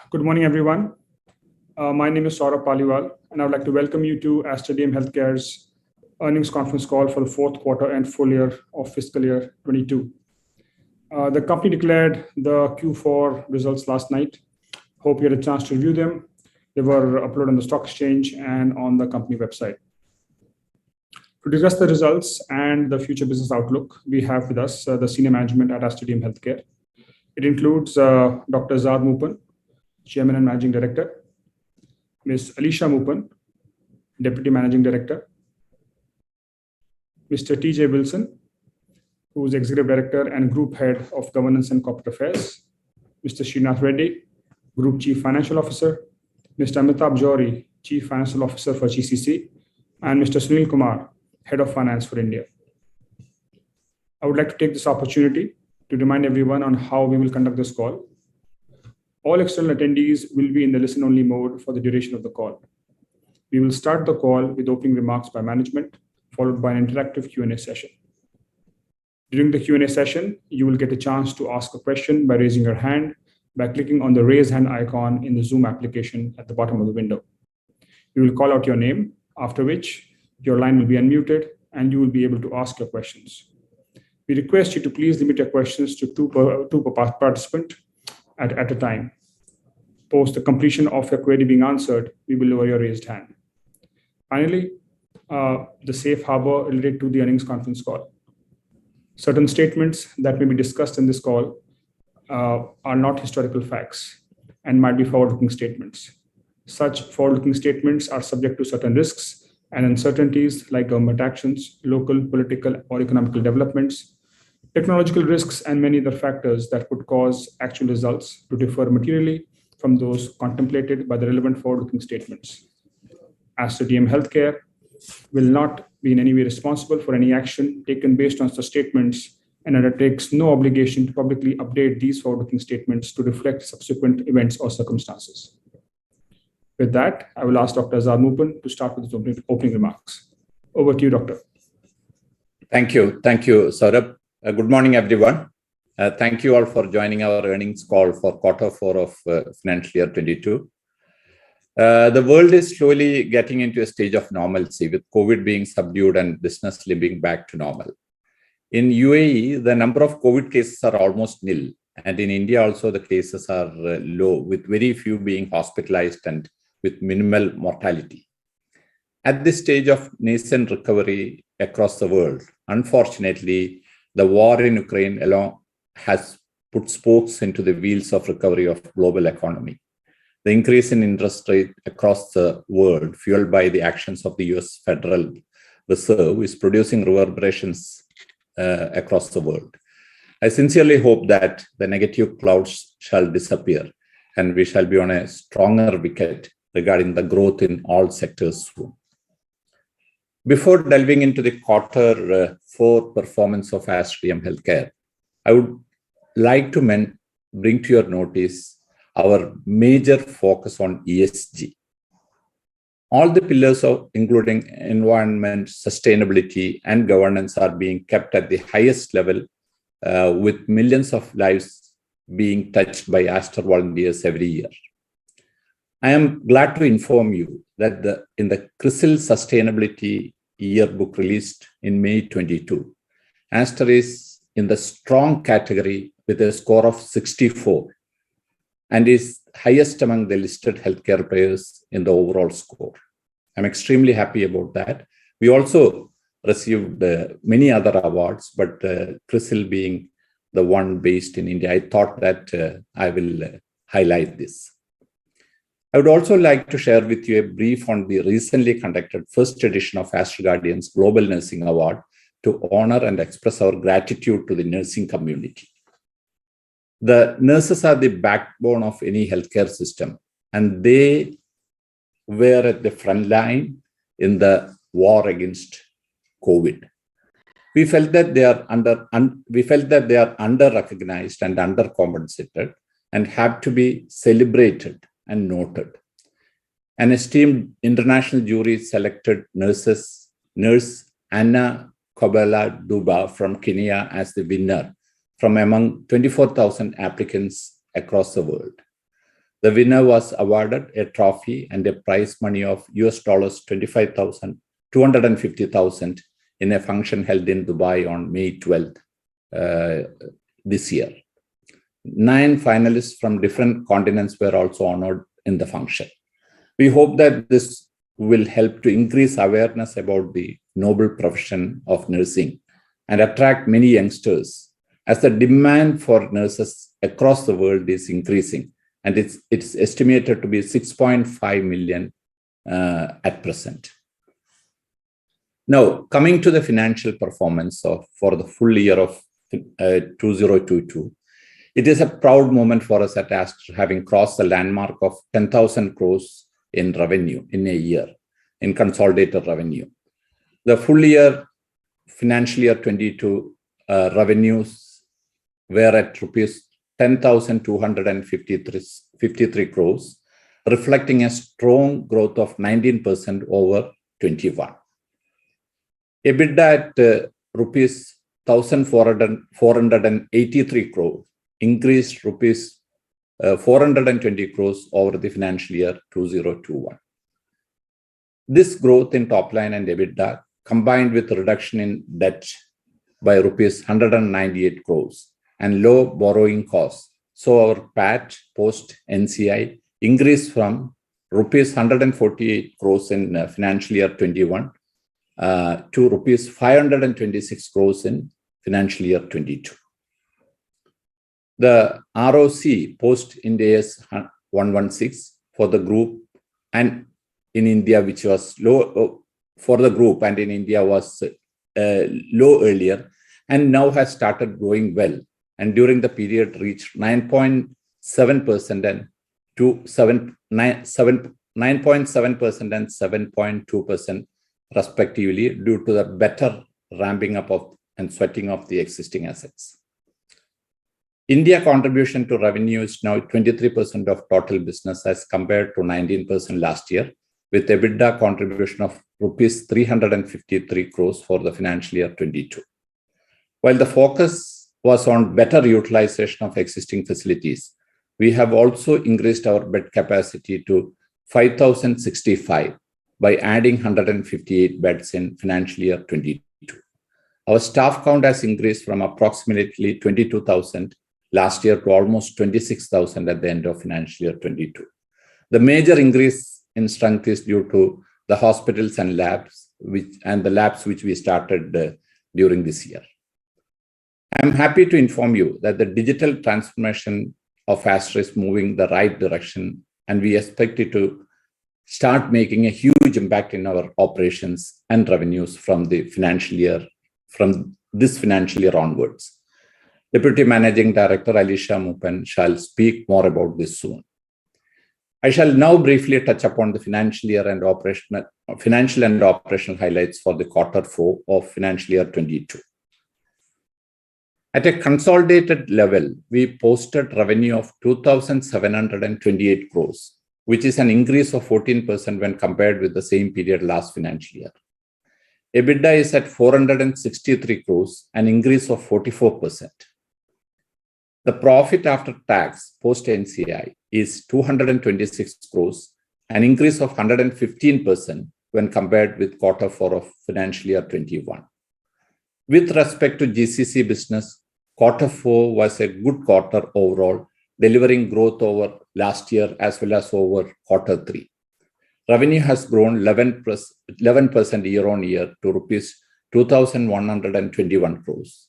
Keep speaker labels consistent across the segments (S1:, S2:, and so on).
S1: Good morning, everyone. My name is Saurabh Paliwal, and I would like to welcome you to Aster Healthcare's earnings conference call for the fourth quarter and full year of fiscal year 22. The company declared the Q4 results last night. Hope you had a chance to review them. They were uploaded on the stock exchange and on the company website. To discuss the results and the future business outlook, we have with us the senior management at Aster Healthcare. It includes Dr. Azad Moopen, Chairman and Managing Director, Ms. Alisha Moopen, Deputy Managing Director, Mr. T.J. Wilson, who is Executive Director and Group Head of Governance and Corporate Affairs, Mr. Srinath Reddy, Group Chief Financial Officer, Mr. Amitabh Johri, Chief Financial Officer for GCC, and Mr. Sunil Kumar, Head of Finance for India. I would like to take this opportunity to remind everyone on how we will conduct this call. All external attendees will be in the listen-only mode for the duration of the call. We will start the call with opening remarks by management, followed by an interactive Q&A session. During the Q&A session, you will get a chance to ask a question by raising your hand by clicking on the raise hand icon in the Zoom application at the bottom of the window. We will call out your name, after which your line will be unmuted and you will be able to ask your questions. We request you to please limit your questions to two per participant at a time. Post the completion of your query being answered, we will lower your raised hand. Finally, the safe harbor related to the earnings conference call. Certain statements that may be discussed in this call are not historical facts and might be forward-looking statements. Such forward-looking statements are subject to certain risks and uncertainties like government actions, local, political, or economical developments, technological risks, and many other factors that could cause actual results to differ materially from those contemplated by the relevant forward-looking statements. Aster DM Healthcare will not be in any way responsible for any action taken based on such statements and undertakes no obligation to publicly update these forward-looking statements to reflect subsequent events or circumstances. With that, I will ask Dr. Azad Moopen to start with his opening remarks. Over to you, Doctor.
S2: Thank you, Saurabh. Good morning, everyone. Thank you all for joining our earnings call for Q4 of financial year 22. The world is slowly getting into a stage of normalcy, with COVID being subdued and business living back to normal. In UAE, the number of COVID cases are almost nil, and in India also the cases are low, with very few being hospitalized and with minimal mortality. At this stage of nascent recovery across the world, unfortunately, the war in Ukraine alone has put spokes into the wheels of recovery of global economy. The increase in interest rate across the world, fueled by the actions of the US Federal Reserve, is producing reverberations across the world. I sincerely hope that the negative clouds shall disappear and we shall be on a stronger wicket regarding the growth in all sectors soon. Before delving into the Q4 performance of Aster Healthcare, I would like to bring to your notice our major focus on ESG. All the pillars including environment, sustainability, and governance are being kept at the highest level, with millions of lives being touched by Aster volunteers every year. I am glad to inform you that in the CRISIL Sustainability Yearbook released in May 22, Aster is in the strong category with a score of 64 and is highest among the listed healthcare players in the overall score. I'm extremely happy about that. We also received many other awards, but CRISIL being the one based in India, I thought that I will highlight this. I would also like to share with you a brief on the recently conducted first edition of Aster Guardian's Global Nursing Award to honor and express our gratitude to the nursing community. The nurses are the backbone of any healthcare system, and they were at the front line in the war against COVID. We felt that they are under-recognized and under-compensated and have to be celebrated and noted. An esteemed international jury selected nurse Anna Kobela Duba from Kenya as the winner from among 24,000 applicants across the world. The winner was awarded a trophy and a prize money of $250,000 in a function held in Dubai on May 12th this year. 9 finalists from different continents were also honored in the function. We hope that this will help to increase awareness about the noble profession of nursing and attract many youngsters, as the demand for nurses across the world is increasing, and it's estimated to be 6.5 million at present. Now, coming to the financial performance for the full year of 2022, it is a proud moment for us at Aster, having crossed the landmark of 10,000 crores in revenue in a year, in consolidated revenue. The full year, financial year 22 revenues were at rupees 10,253 crores, reflecting a strong growth of 19% over 21. EBITDA at rupees 1,483 crores, increased rupees 420 crores over the financial year 2021. This growth in top line and EBITDA, combined with reduction in debt by rupees 198 crores and low borrowing costs, so our PAT post NCI increased from rupees 148 crores in financial year 21 to rupees 526 crores in financial year 22. The ROC post Ind AS 116 for the group and in India, which was low for the group, and in India was low earlier, and now has started growing well, and during the period reached 9.7% and 9.7% and 7.2% respectively, due to the better ramping up of and sweating of the existing assets. India contribution to revenue is now 23% of total business as compared to 19% last year, with EBITDA contribution of rupees 353 crores for the financial year 22. While the focus was on better utilization of existing facilities, we have also increased our bed capacity to 5,065 by adding 158 beds in financial year 22. Our staff count has increased from approximately 22,000 last year to almost 26,000 at the end of financial year 22. The major increase in strength is due to the hospitals and labs, which we started during this year. I'm happy to inform you that the digital transformation of Aster is moving the right direction, and we expect it to start making a huge impact in our operations and revenues from this financial year onwards. Deputy Managing Director Alisha Mupan shall speak more about this soon. I shall now briefly touch upon the financial and operational highlights for the Q4 of financial year 22. At a consolidated level, we posted revenue of 2,728 crores, which is an increase of 14% when compared with the same period last financial year. EBITDA is at 463 crores, an increase of 44%. The profit after tax post NCI is 226 crores, an increase of 115% when compared with Q4 of financial year 21. With respect to GCC business, Q4 was a good quarter overall, delivering growth over last year as well as over Q3. Revenue has grown 11% year on year to rupees 2,121 crores.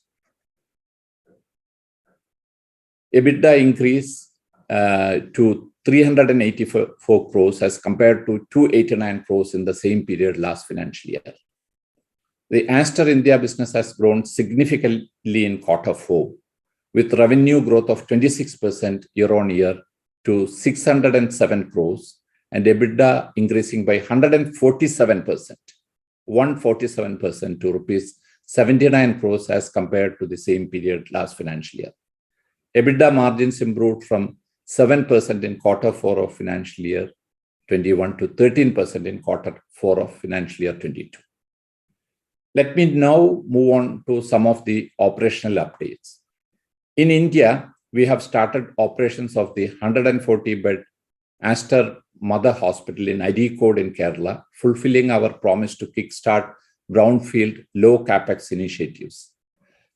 S2: EBITDA increased to 384 crores as compared to 289 crores in the same period last financial year. The Aster India business has grown significantly in Q4, with revenue growth of 26% year on year to 607 crores and EBITDA increasing by 147% to rupees 79 crores as compared to the same period last financial year. EBITDA margins improved from 7% in Q4 of financial year 21 to 13% in Q4 of financial year 22. Let me now move on to some of the operational updates. In India, we have started operations of the 140-bed Aster Mother Hospital in Areekode in Kerala, fulfilling our promise to kickstart brownfield low capex initiatives.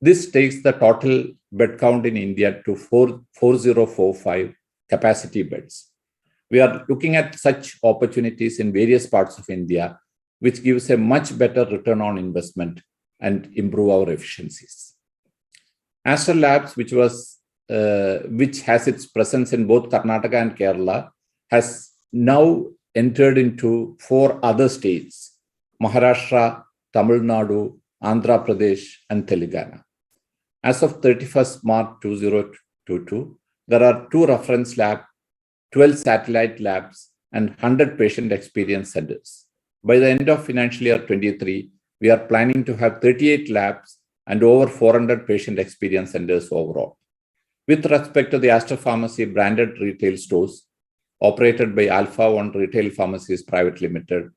S2: This takes the total bed count in India to 4045 capacity beds. We are looking at such opportunities in various parts of India, which gives a much better return on investment and improve our efficiencies. Aster Labs, which has its presence in both Karnataka and Kerala, has now entered into 4 other states: Maharashtra, Tamil Nadu, Andhra Pradesh, and Telangana. As of 31st March 2022, there are 2 reference labs, 12 satellite labs, and 100 patient experience centers. By the end of financial year 23, we are planning to have 38 labs and over 400 patient experience centers overall. With respect to the Aster Pharmacy branded retail stores operated by Alpha One Retail Pharmacies Private Limited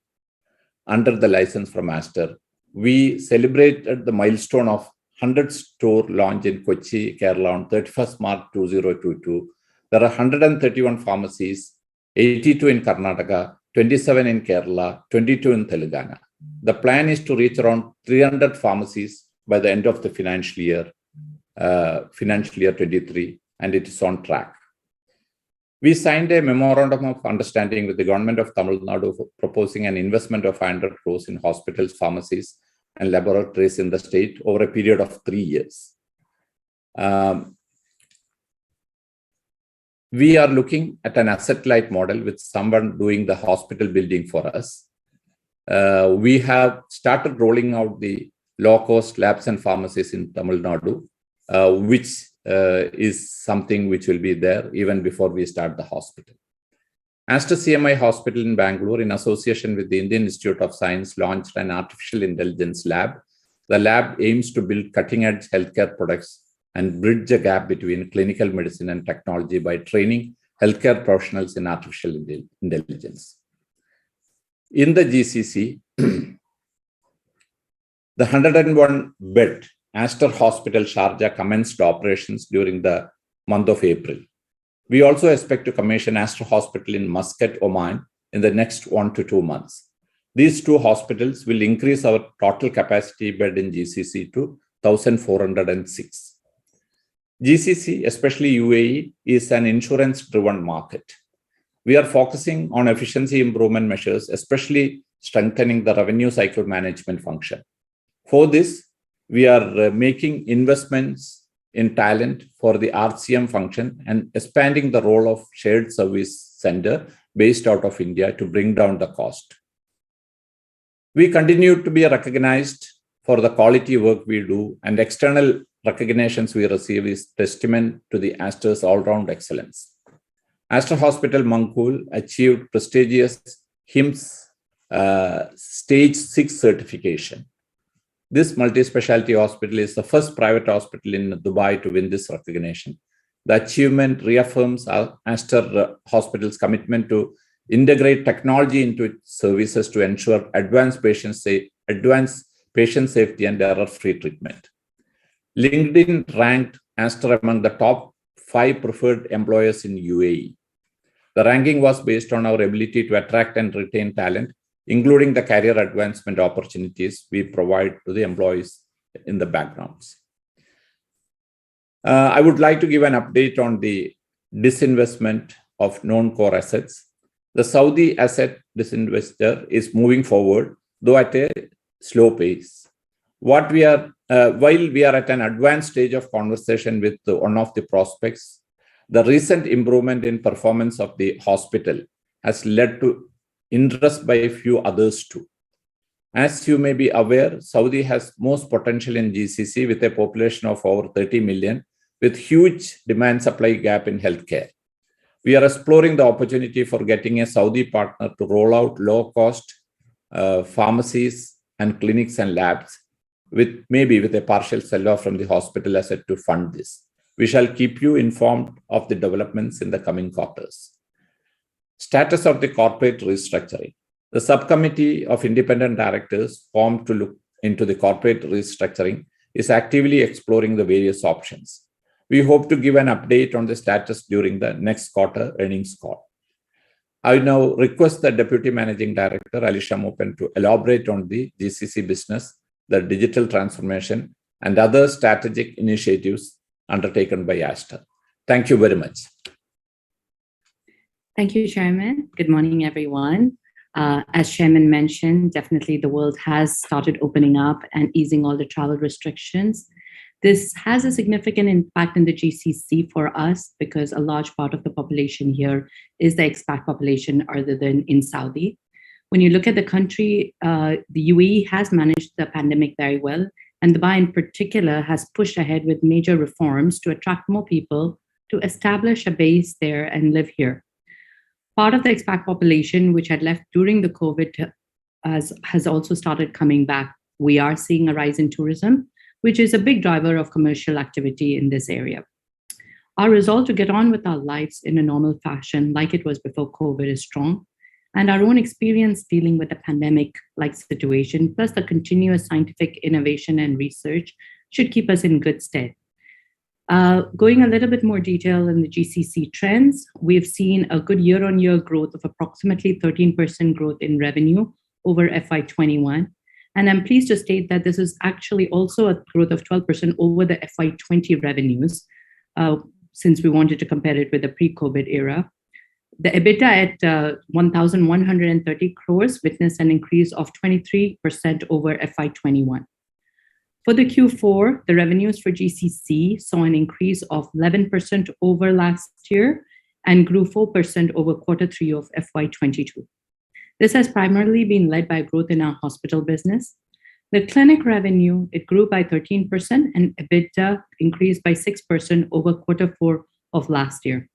S2: under the license from Aster, we celebrated the milestone of 100 store launch in Kochi, Kerala on 31st March 2022. There are 131 pharmacies, 82 in Karnataka, 27 in Kerala, 22 in Telangana. The plan is to reach around 300 pharmacies by the end of the financial year 23, and it is on track. We signed a memorandum of understanding with the government of Tamil Nadu for proposing an investment of 500 crores in hospitals, pharmacies, and laboratories in the state over a period of 3 years. We are looking at an asset-light model with someone doing the hospital building for us. We have started rolling out the low-cost labs and pharmacies in Tamil Nadu, which is something which will be there even before we start the hospital. Aster CMI Hospital in Bangalore, in association with the Indian Institute of Science, launched an artificial intelligence lab. The lab aims to build cutting-edge healthcare products and bridge the gap between clinical medicine and technology by training healthcare professionals in artificial intelligence. In the GCC, the 101-bed Aster Hospital Sharjah commenced operations during the month of April. We also expect to commission Aster Hospital in Muscat, Oman in the next 1 to 2 months. These 2 hospitals will increase our total capacity bed in GCC to 1,406. GCC, especially UAE, is an insurance-driven market. We are focusing on efficiency improvement measures, especially strengthening the revenue cycle management function. For this, we are making investments in talent for the RCM function and expanding the role of shared service center based out of India to bring down the cost. We continue to be recognized for the quality work we do, and external recognitions we receive is testament to the Aster's all-round excellence. Aster Hospital Mankul achieved prestigious HIMSS Stage 6 certification. This multi-specialty hospital is the first private hospital in Dubai to win this recognition. The achievement reaffirms Aster Hospital's commitment to integrate technology into its services to ensure advanced patient safety and error-free treatment. LinkedIn ranked Aster among the top 5 preferred employers in UAE. The ranking was based on our ability to attract and retain talent, including the career advancement opportunities we provide to the employees in the backgrounds. I would like to give an update on the disinvestment of non-core assets. The Saudi asset disinvestor is moving forward, though at a slow pace. While we are at an advanced stage of conversation with one of the prospects, the recent improvement in performance of the hospital has led to interest by a few others too. As you may be aware, Saudi has most potential in GCC with a population of over 30 million, with huge demand-supply gap in healthcare. We are exploring the opportunity for getting a Saudi partner to roll out low-cost pharmacies and clinics and labs, with a partial sell-off from the hospital asset to fund this. We shall keep you informed of the developments in the coming quarters. Status of the corporate restructuring. The subcommittee of independent directors formed to look into the corporate restructuring is actively exploring the various options. We hope to give an update on the status during the next quarter earnings call. I now request the Deputy Managing Director, Alisha Mopen, to elaborate on the GCC business, the digital transformation, and other strategic initiatives undertaken by Aster. Thank you very much.
S3: Thank you, Chairman. Good morning, everyone. As Chairman mentioned, definitely the world has started opening up and easing all the travel restrictions. This has a significant impact in the GCC for us because a large part of the population here is the expat population other than in Saudi. When you look at the country, the UAE has managed the pandemic very well, and Dubai in particular has pushed ahead with major reforms to attract more people to establish a base there and live here. Part of the expat population, which had left during the COVID, has also started coming back. We are seeing a rise in tourism, which is a big driver of commercial activity in this area. Our resolve to get on with our lives in a normal fashion, like it was before COVID, is strong. And our own experience dealing with a pandemic-like situation, plus the continuous scientific innovation and research, should keep us in good stead. Going a little bit more detail in the GCC trends, we've seen a good year-on-year growth of approximately 13% growth in revenue over FY21. And I'm pleased to state that this is actually also a growth of 12% over the FY20 revenues, since we wanted to compare it with the pre-COVID era. The EBITDA at 1,130 crores witnessed an increase of 23% over FY21. For the Q4, the revenues for GCC saw an increase of 11% over last year and grew 4% over Q3 of FY22. This has primarily been led by growth in our hospital business. The clinic revenue, it grew by 13% and EBITDA increased by 6% over Q4 of last year.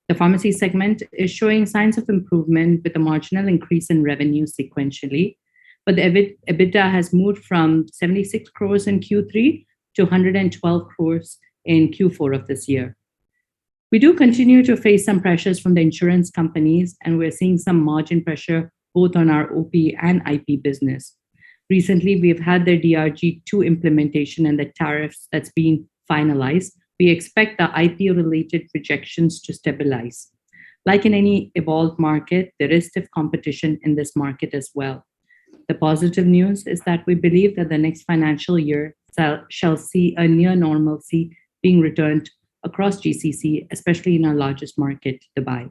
S3: The pharmacy segment is showing signs of improvement with a marginal increase in revenue sequentially, but the EBITDA has moved from 76 crores in Q3 to 112 crores in Q4 of this year. We do continue to face some pressures from the insurance companies, and we're seeing some margin pressure both on our OP and IP business. Recently, we've had the DRG2 implementation and the tariffs that's been finalized. We expect the IP-related rejections to stabilize. Like in any evolved market, there is stiff competition in this market as well. The positive news is that we believe that the next financial year shall see a near normalcy being returned across GCC, especially in our largest market, Dubai.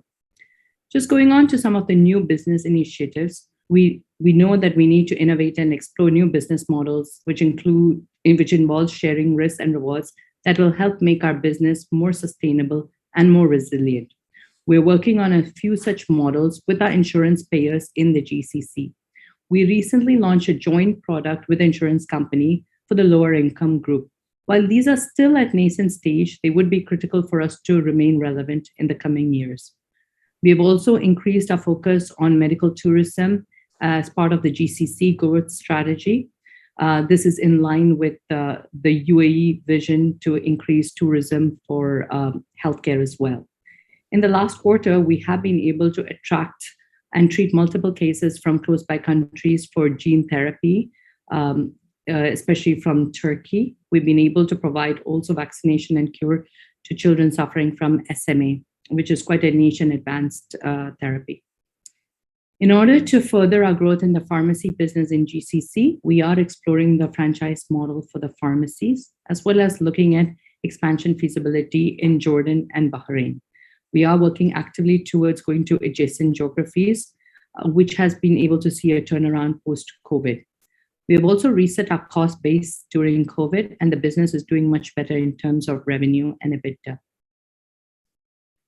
S3: Just going on to some of the new business initiatives, we know that we need to innovate and explore new business models, which involves sharing risks and rewards that will help make our business more sustainable and more resilient. We're working on a few such models with our insurance payers in the GCC. We recently launched a joint product with the insurance company for the lower income group. While these are still at nascent stage, they would be critical for us to remain relevant in the coming years. We have also increased our focus on medical tourism as part of the GCC growth strategy. This is in line with the UAE vision to increase tourism for healthcare as well. In the last quarter, we have been able to attract and treat multiple cases from close by countries for gene therapy, especially from Turkey. We've been able to provide also vaccination and cure to children suffering from SMA, which is quite a niche and advanced therapy. In order to further our growth in the pharmacy business in GCC, we are exploring the franchise model for the pharmacies, as well as looking at expansion feasibility in Jordan and Bahrain. We are working actively towards going to adjacent geographies, which has been able to see a turnaround post-COVID. We have also reset our cost base during COVID, and the business is doing much better in terms of revenue and EBITDA.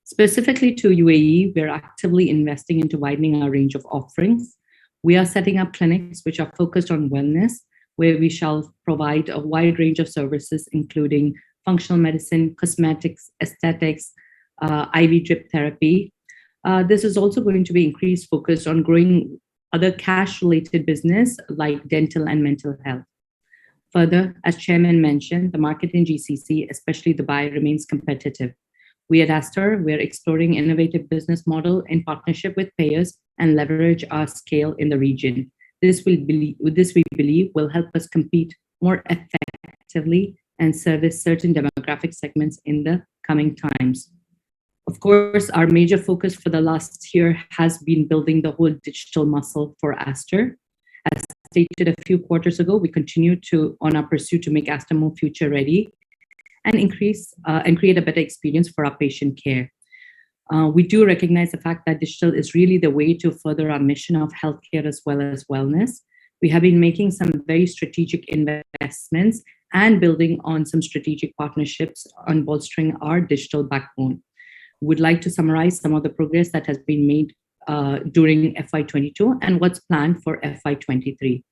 S3: Specifically to UAE, we're actively investing into widening our range of offerings. We are setting up clinics which are focused on wellness, where we shall provide a wide range of services, including functional medicine, cosmetics, aesthetics, IV drip therapy. This is also going to be increased focus on growing other cash-related business like dental and mental health. Further, as Chairman mentioned, the market in GCC, especially Dubai, remains competitive. We at Aster, we're exploring innovative business model in partnership with payers and leverage our scale in the region. This we believe will help us compete more effectively and service certain demographic segments in the coming times. Of course, our major focus for the last year has been building the whole digital muscle for Aster. As stated a few quarters ago, we continue on our pursuit to make Aster more future ready and create a better experience for our patient care. We do recognize the fact that digital is really the way to further our mission of healthcare as well as wellness. We have been making some very strategic investments and building on some strategic partnerships on bolstering our digital backbone. Would like to summarize some of the progress that has been made during FY22 and what's planned for FY23.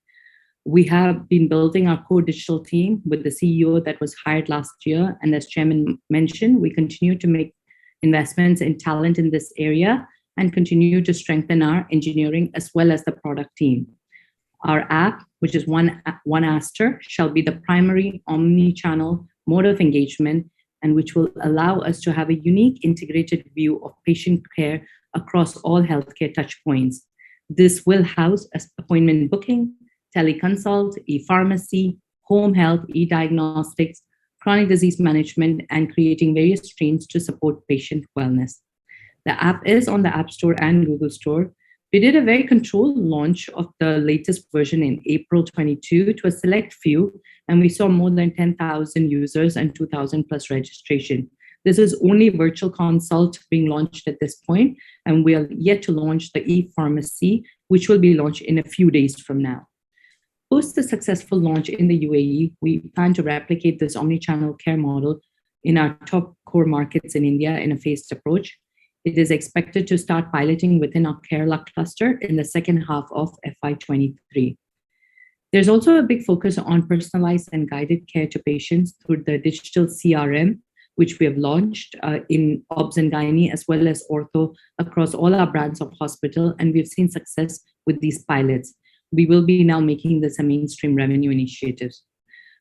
S3: We have been building our core digital team with the CEO that was hired last year. And as Chairman mentioned, we continue to make investments in talent in this area and continue to strengthen our engineering as well as the product team. Our app, which is One Aster, shall be the primary omni-channel mode of engagement and which will allow us to have a unique integrated view of patient care across all healthcare touchpoints. This will house appointment booking, teleconsult, e-pharmacy, home health, e-diagnostics, chronic disease management, and creating various streams to support patient wellness. The app is on the App Store and Google Store. We did a very controlled launch of the latest version in April 22 to a select few, and we saw more than 10,000 users and 2,000 plus registration. This is only virtual consult being launched at this point, and we are yet to launch the e-pharmacy, which will be launched in a few days from now. Post the successful launch in the UAE, we plan to replicate this omni-channel care model in our top core markets in India in a phased approach. It is expected to start piloting within our Kerala cluster in the second half of FY23. There's also a big focus on personalized and guided care to patients through the digital CRM, which we have launched in OBS and Gynae as well as Ortho across all our brands of hospital, and we've seen success with these pilots. We will be now making this a mainstream revenue initiative.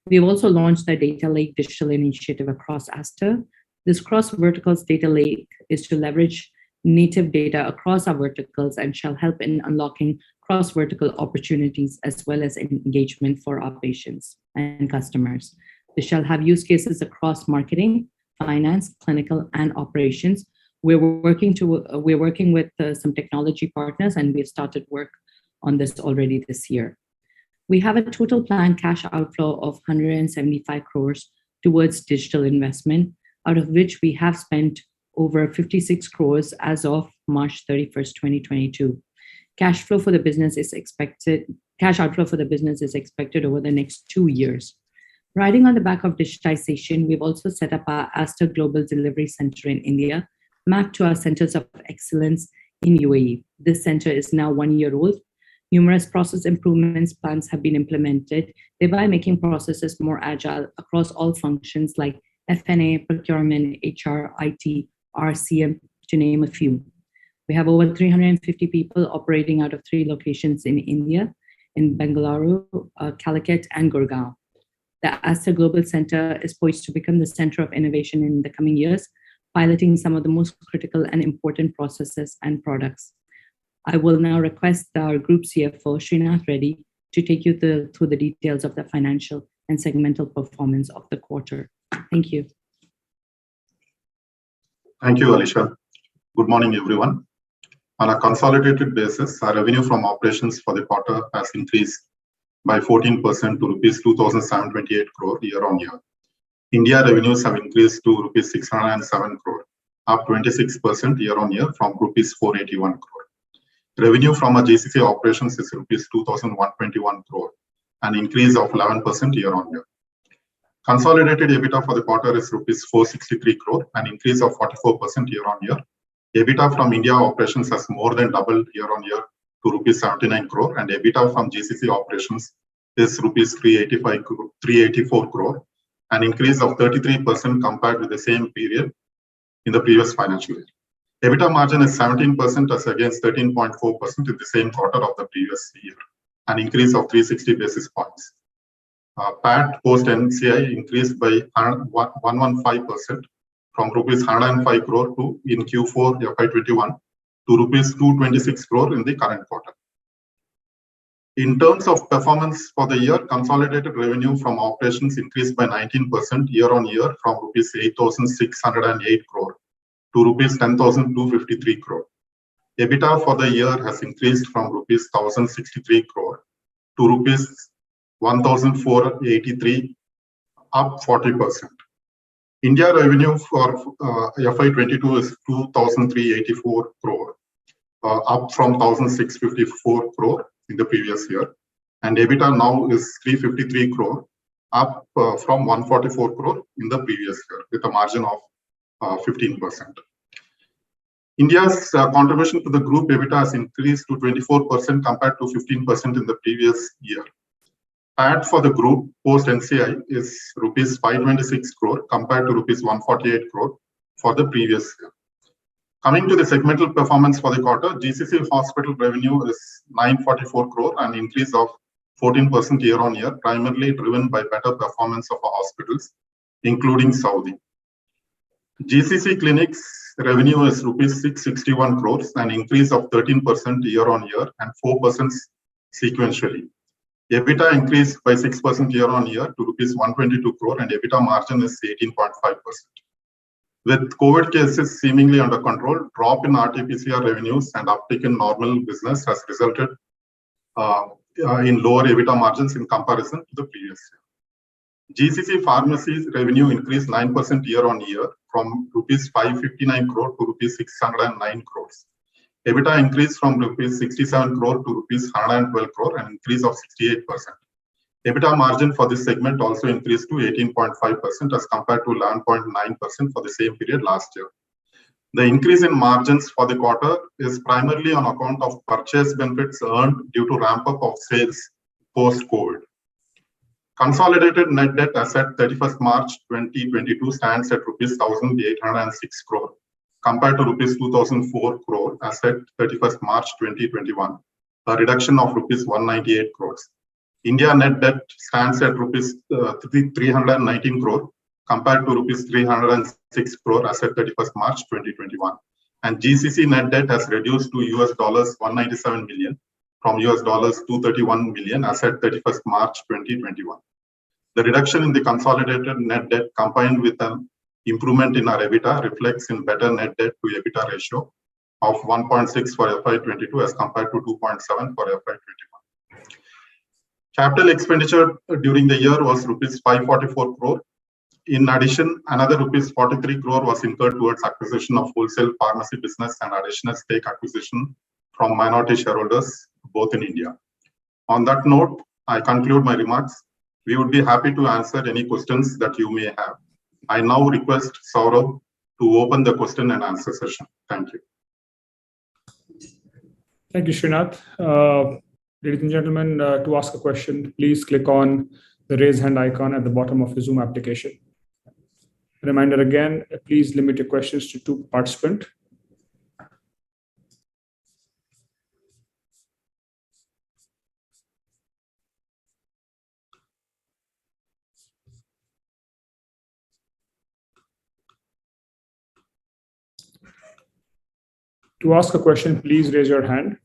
S3: We have also launched the Data Lake digital initiative across Aster. This cross-verticals data lake is to leverage native data across our verticals and shall help in unlocking cross-vertical opportunities as well as engagement for our patients and customers. This shall have use cases across marketing, finance, clinical, and operations. We're working with some technology partners, and we've started work on this already this year. We have a total planned cash outflow of 175 crores towards digital investment, out of which we have spent over 56 crores as of March 31st, 2022. Cash outflow for the business is expected over the next 2 years. Riding on the back of digitization, we've also set up our Aster Global Delivery Center in India, mapped to our centers of excellence in UAE. This center is now 1 year old. Numerous process improvements plans have been implemented, thereby making processes more agile across all functions like F&A, procurement, HR, IT, RCM, to name a few. We have over 350 people operating out of 3 locations in India, in Bengaluru, Calicut, and Gurgaon. The Aster Global Center is poised to become the center of innovation in the coming years, piloting some of the most critical and important processes and products. I will now request our Group CFO, Srinath Reddy, to take you through the details of the financial and segmental performance of the quarter. Thank you.
S4: Thank you, Alisha. Good morning, everyone. On a consolidated basis, our revenue from operations for the quarter has increased by 14% to rupees 2,728 crore year-on-year. India revenues have increased to rupees 607 crore, up 26% year-on-year from rupees 481 crore. Revenue from our GCC operations is rupees 2,121 crore, an increase of 11% year-on-year. Consolidated EBITDA for the quarter is rupees 463 crore, an increase of 44% year-on-year. EBITDA from India operations has more than doubled year-on-year to rupees 79 crore, and EBITDA from GCC operations is rupees 384 crore, an increase of 33% compared with the same period in the previous financial year. EBITDA margin is 17% as against 13.4% in the same quarter of the previous year, an increase of 360 basis points. PAT post NCI increased by 115% from rupees 105 crore to in Q4FY21 to rupees 226 crore in the current quarter. In terms of performance for the year, consolidated revenue from operations increased by 19% year-on-year from rupees 8,608 crore to rupees 10,253 crore. EBITDA for the year has increased from rupees 1,063 crore to rupees 1,483, up 40%. India revenue for FY22 is 2,384 crore, up from 1,654 crore in the previous year. And EBITDA now is 353 crore, up from 144 crore in the previous year, with a margin of 15%. India's contribution to the group EBITDA has increased to 24% compared to 15% in the previous year. PAT for the group post NCI is rupees 526 crore compared to rupees 148 crore for the previous year. Coming to the segmental performance for the quarter, GCC hospital revenue is 944 crore, an increase of 14% year-on-year, primarily driven by better performance of our hospitals, including Saudi. GCC clinics revenue is rupees 661 crores, an increase of 13% year-on-year and 4% sequentially. EBITDA increased by 6% year-on-year to rupees 122 crore, and EBITDA margin is 18.5%. With COVID cases seemingly under control, drop in RT-PCR revenues and uptick in normal business has resulted in lower EBITDA margins in comparison to the previous year. GCC pharmacies revenue increased 9% year-on-year from rupees 559 crore to rupees 609 crores. EBITDA increased from rupees 67 crore to rupees 112 crore, an increase of 68%. EBITDA margin for this segment also increased to 18.5% as compared to 11.9% for the same period last year. The increase in margins for the quarter is primarily on account of purchase benefits earned due to ramp-up of sales post-COVID. Consolidated net debt as at 31st March 2022 stands at rupees 1,806 crore compared to rupees 2,004 crore as at 31st March 2021, a reduction of rupees 198 crores. India net debt stands at rupees 319 crore compared to rupees 306 crore as at 31st March 2021. And GCC net debt has reduced to $197 million from $231 million as at 31st March 2021. The reduction in the consolidated net debt combined with an improvement in our EBITDA reflects in better net debt to EBITDA ratio of 1.6 for FY22 as compared to 2.7 for FY21. Capital expenditure during the year was rupees 544 crore. In addition, another rupees 43 crore was incurred towards acquisition of wholesale pharmacy business and additional stake acquisition from minority shareholders, both in India. On that note, I conclude my remarks. We would be happy to answer any questions that you may have. I now request Saurabh to open the question and answer session. Thank you.
S1: Thank you, Srinath. Ladies and gentlemen, to ask a question, please click on the raise hand icon at the bottom of the Zoom application. Reminder again, please limit your questions to 2 participants. To ask a question, please raise your hand.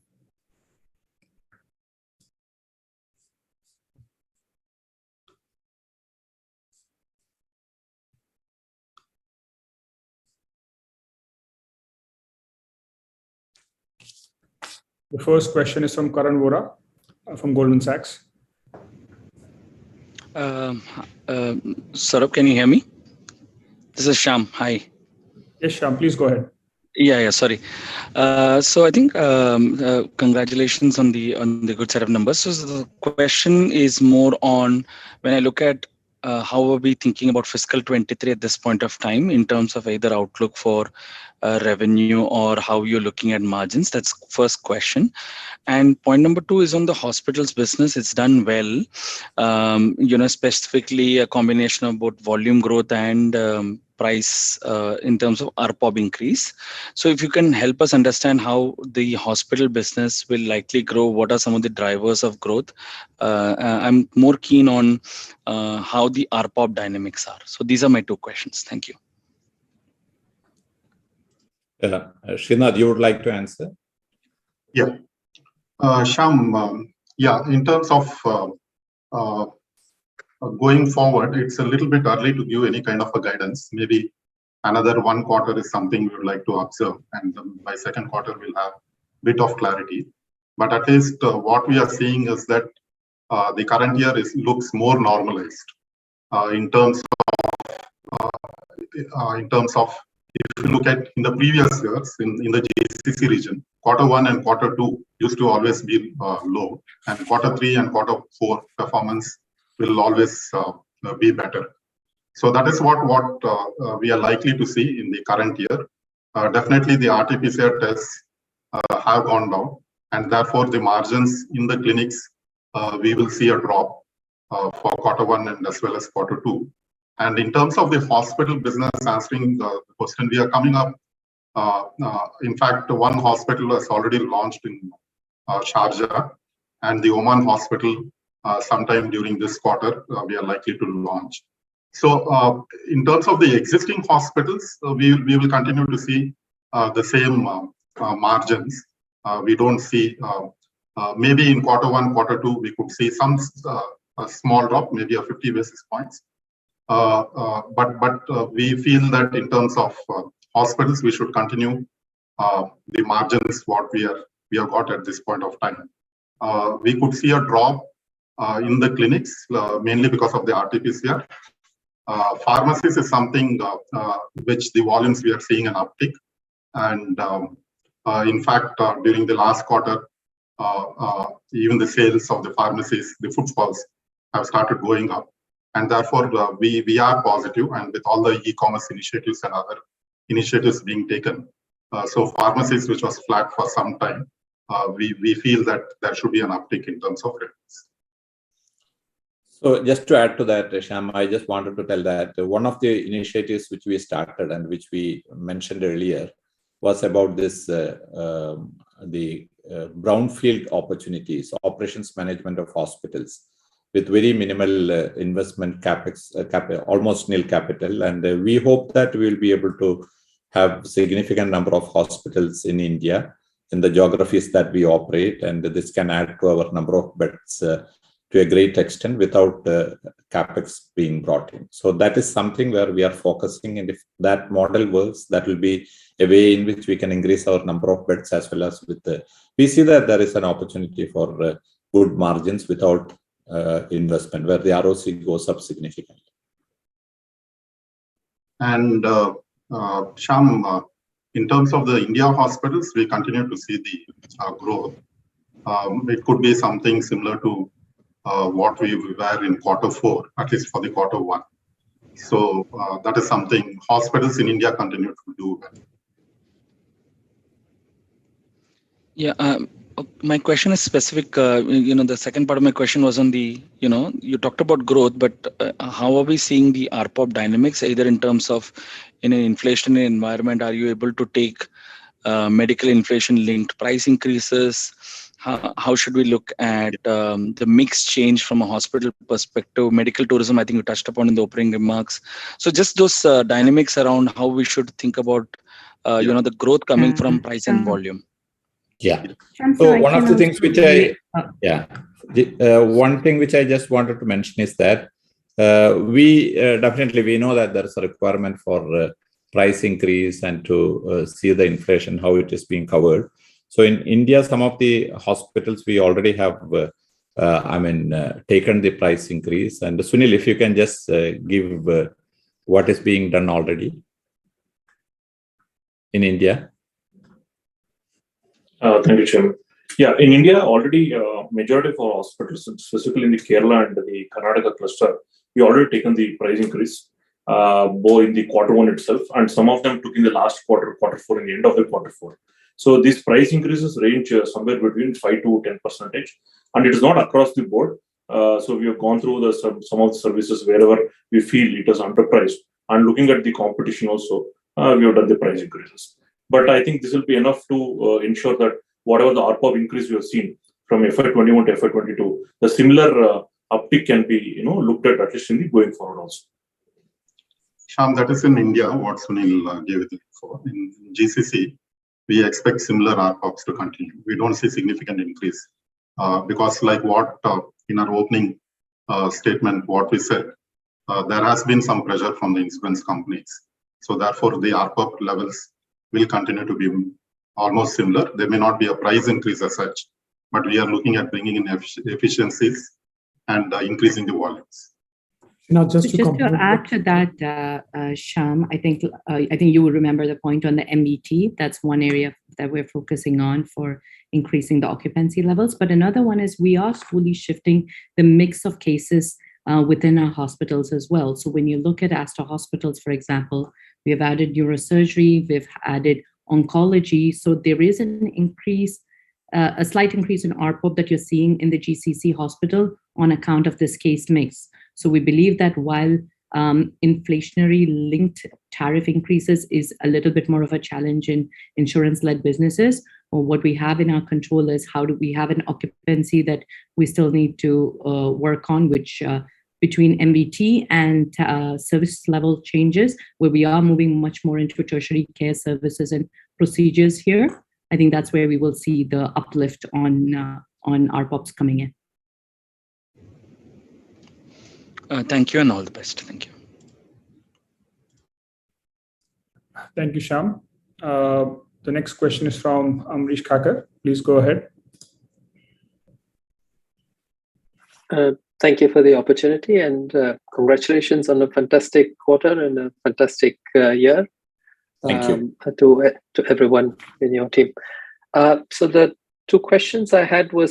S1: The first question is from Karan Vora from Goldman Sachs.
S5: Saurabh, can you hear me? This is Shyam. Hi.
S1: Yes, Shyam, please go ahead.
S5: Yeah, sorry. So I think congratulations on the good set of numbers. So the question is more on when I look at how are we thinking about fiscal 23 at this point of time in terms of either outlook for revenue or how you're looking at margins. That's first question. And point number 2 is on the hospitals business. It's done well, specifically a combination of both volume growth and price in terms of ARPOB increase. So if you can help us understand how the hospital business will likely grow, what are some of the drivers of growth? I'm more keen on how the ARPOB dynamics are. So these are my 2 questions. Thank you.
S2: Srinath, you would like to answer?
S4: Yeah. Shyam, in terms of going forward, it's a little bit early to give any kind of a guidance. Maybe Another 1 quarter is something we would like to observe, and by second quarter we'll have bit of clarity. But at least what we are seeing is that the current year looks more normalized in terms of if you look at in the previous years in the GCC region, quarter 1 and quarter 2 used to always be low, and quarter 3 and quarter 4 performance will always be better. So that is what we are likely to see in the current year. Definitely the RT-PCR tests have gone down, and therefore the margins in the clinics, we will see a drop for quarter 1 and as well as quarter 2. And in terms of the hospital business, answering the question, we are coming up. In fact, one hospital has already launched in Sharjah, and the Oman hospital sometime during this quarter, we are likely to launch. So in terms of the existing hospitals, we will continue to see the same margins. We don't see, maybe in quarter 1, quarter 2, we could see some a small drop, maybe a 50 basis points. But we feel that in terms of hospitals, we should continue the margins what we have got at this point of time. We could see a drop in the clinics, mainly because of the RT-PCR. Pharmacies is something which the volumes we are seeing an uptick, and in fact during the last quarter, even the sales of the pharmacies, the footfalls have started going up, and therefore we are positive, and with all the e-commerce initiatives and other initiatives being taken, so pharmacies which was flat for some time, we feel that there should be an uptick in terms of revenues.
S2: So just to add to that, Shyam, I just wanted to tell that one of the initiatives which we started and which we mentioned earlier was about this, the brownfield opportunities, operations management of hospitals with very minimal investment capex, almost nil capital. And we hope that we will be able to have significant number of hospitals in India, in the geographies that we operate, and this can add to our number of beds to a great extent without capex being brought in. So that is something where we are focusing, and if that model works, that will be a way in which we can increase our number of beds, as well as with the, we see that there is an opportunity for good margins without investment, where the ROC goes up significantly.
S4: And Shyam, in terms of the India hospitals, we continue to see the growth. It could be something similar to what we were in quarter 4, at least for the quarter 1. So that is something hospitals in India continue to do well.
S5: Yeah, my question is specific. The second part of my question was on the, you talked about growth, but how are we seeing the ARPOB dynamics, either in terms of in an inflationary environment, are you able to take medical inflation linked price increases? How should we look at the mix change from a hospital perspective? Medical tourism, I think you touched upon in the opening remarks. So just those dynamics around how we should think about, the growth coming from price and volume.
S2: Yeah. So one of the things which one thing which I just wanted to mention is that we definitely, we know that there is a requirement for price increase and to see the inflation, how it is being covered. So in India, some of the hospitals, we already have, taken the price increase. And Sunil, if you can just give what is being done already in India.
S6: Thank you, Chairman. Yeah, in India, already majority of our hospitals, specifically in the Kerala and the Karnataka cluster, we already taken the price increase, both in the quarter 1 itself, and some of them took in the last quarter, quarter 4, in the end of the quarter 4. So these price increases range somewhere between 5 to 10%, and it is not across the board. So we have gone through some of the services wherever we feel it is underpriced, and looking at the competition also, we have done the price increases. But I think this will be enough to ensure that whatever the ARPOB increase we have seen from FY21 to FY22, the similar uptick can be looked at least in the going forward also.
S4: Shyam, that is in India, what Sunil gave it for. In GCC, we expect similar ARPOBs to continue. We don't see significant increase because like what in our opening statement, what we said, there has been some pressure from the insurance companies. So therefore, the ARPOB levels will continue to be almost similar. There may not be a price increase as such, but we are looking at bringing in efficiencies and increasing the volumes.
S1: Now,
S3: Just to add to that, Shyam, I think you will remember the point on the MBT. That's one area that we're focusing on for increasing the occupancy levels. But another one is we are slowly shifting the mix of cases within our hospitals as well. So when you look at Aster hospitals, for example, we have added neurosurgery, we've added oncology. So there is an increase, a slight increase in ARPOB that you're seeing in the GCC hospital on account of this case mix. So we believe that while inflationary linked tariff increases is a little bit more of a challenge in insurance-led businesses, or what we have in our control is how do we have an occupancy that we still need to work on, which between MBT and service level changes, where we are moving much more into tertiary care services and procedures here. I think that's where we will see the uplift on ARPOBs coming in.
S5: Thank you and all the best. Thank you.
S1: Thank you, Shyam. The next question is from Amrish Kakar. Please go ahead.
S7: Thank you for the opportunity and congratulations on a fantastic quarter and a fantastic year.
S2: Thank you.
S7: To everyone in your team. So the two questions I had were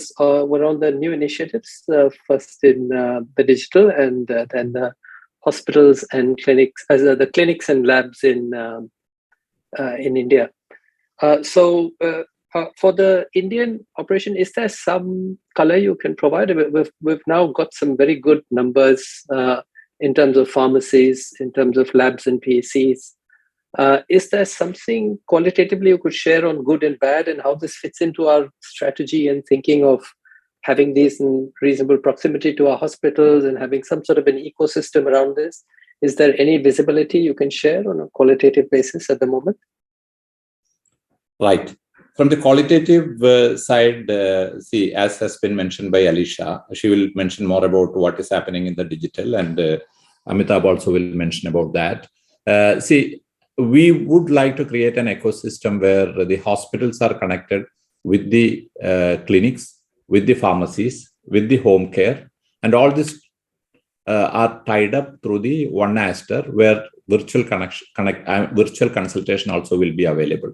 S7: on the new initiatives. First in the digital and then the hospitals and clinics, as the clinics and labs in India. So for the Indian operation, is there some color you can provide? We've now got some very good numbers in terms of pharmacies, in terms of labs and PACs. Is there something qualitatively you could share on good and bad and how this fits into our strategy and thinking of having these in reasonable proximity to our hospitals and having some sort of an ecosystem around this? Is there any visibility you can share on a qualitative basis at the moment?
S2: Right. From the qualitative side, see, as has been mentioned by Alisha, she will mention more about what is happening in the digital, and Amitabh also will mention about that. See, we would like to create an ecosystem where the hospitals are connected with the clinics, with the pharmacies, with the home care, and all this are tied up through the one Aster, where virtual consultation also will be available.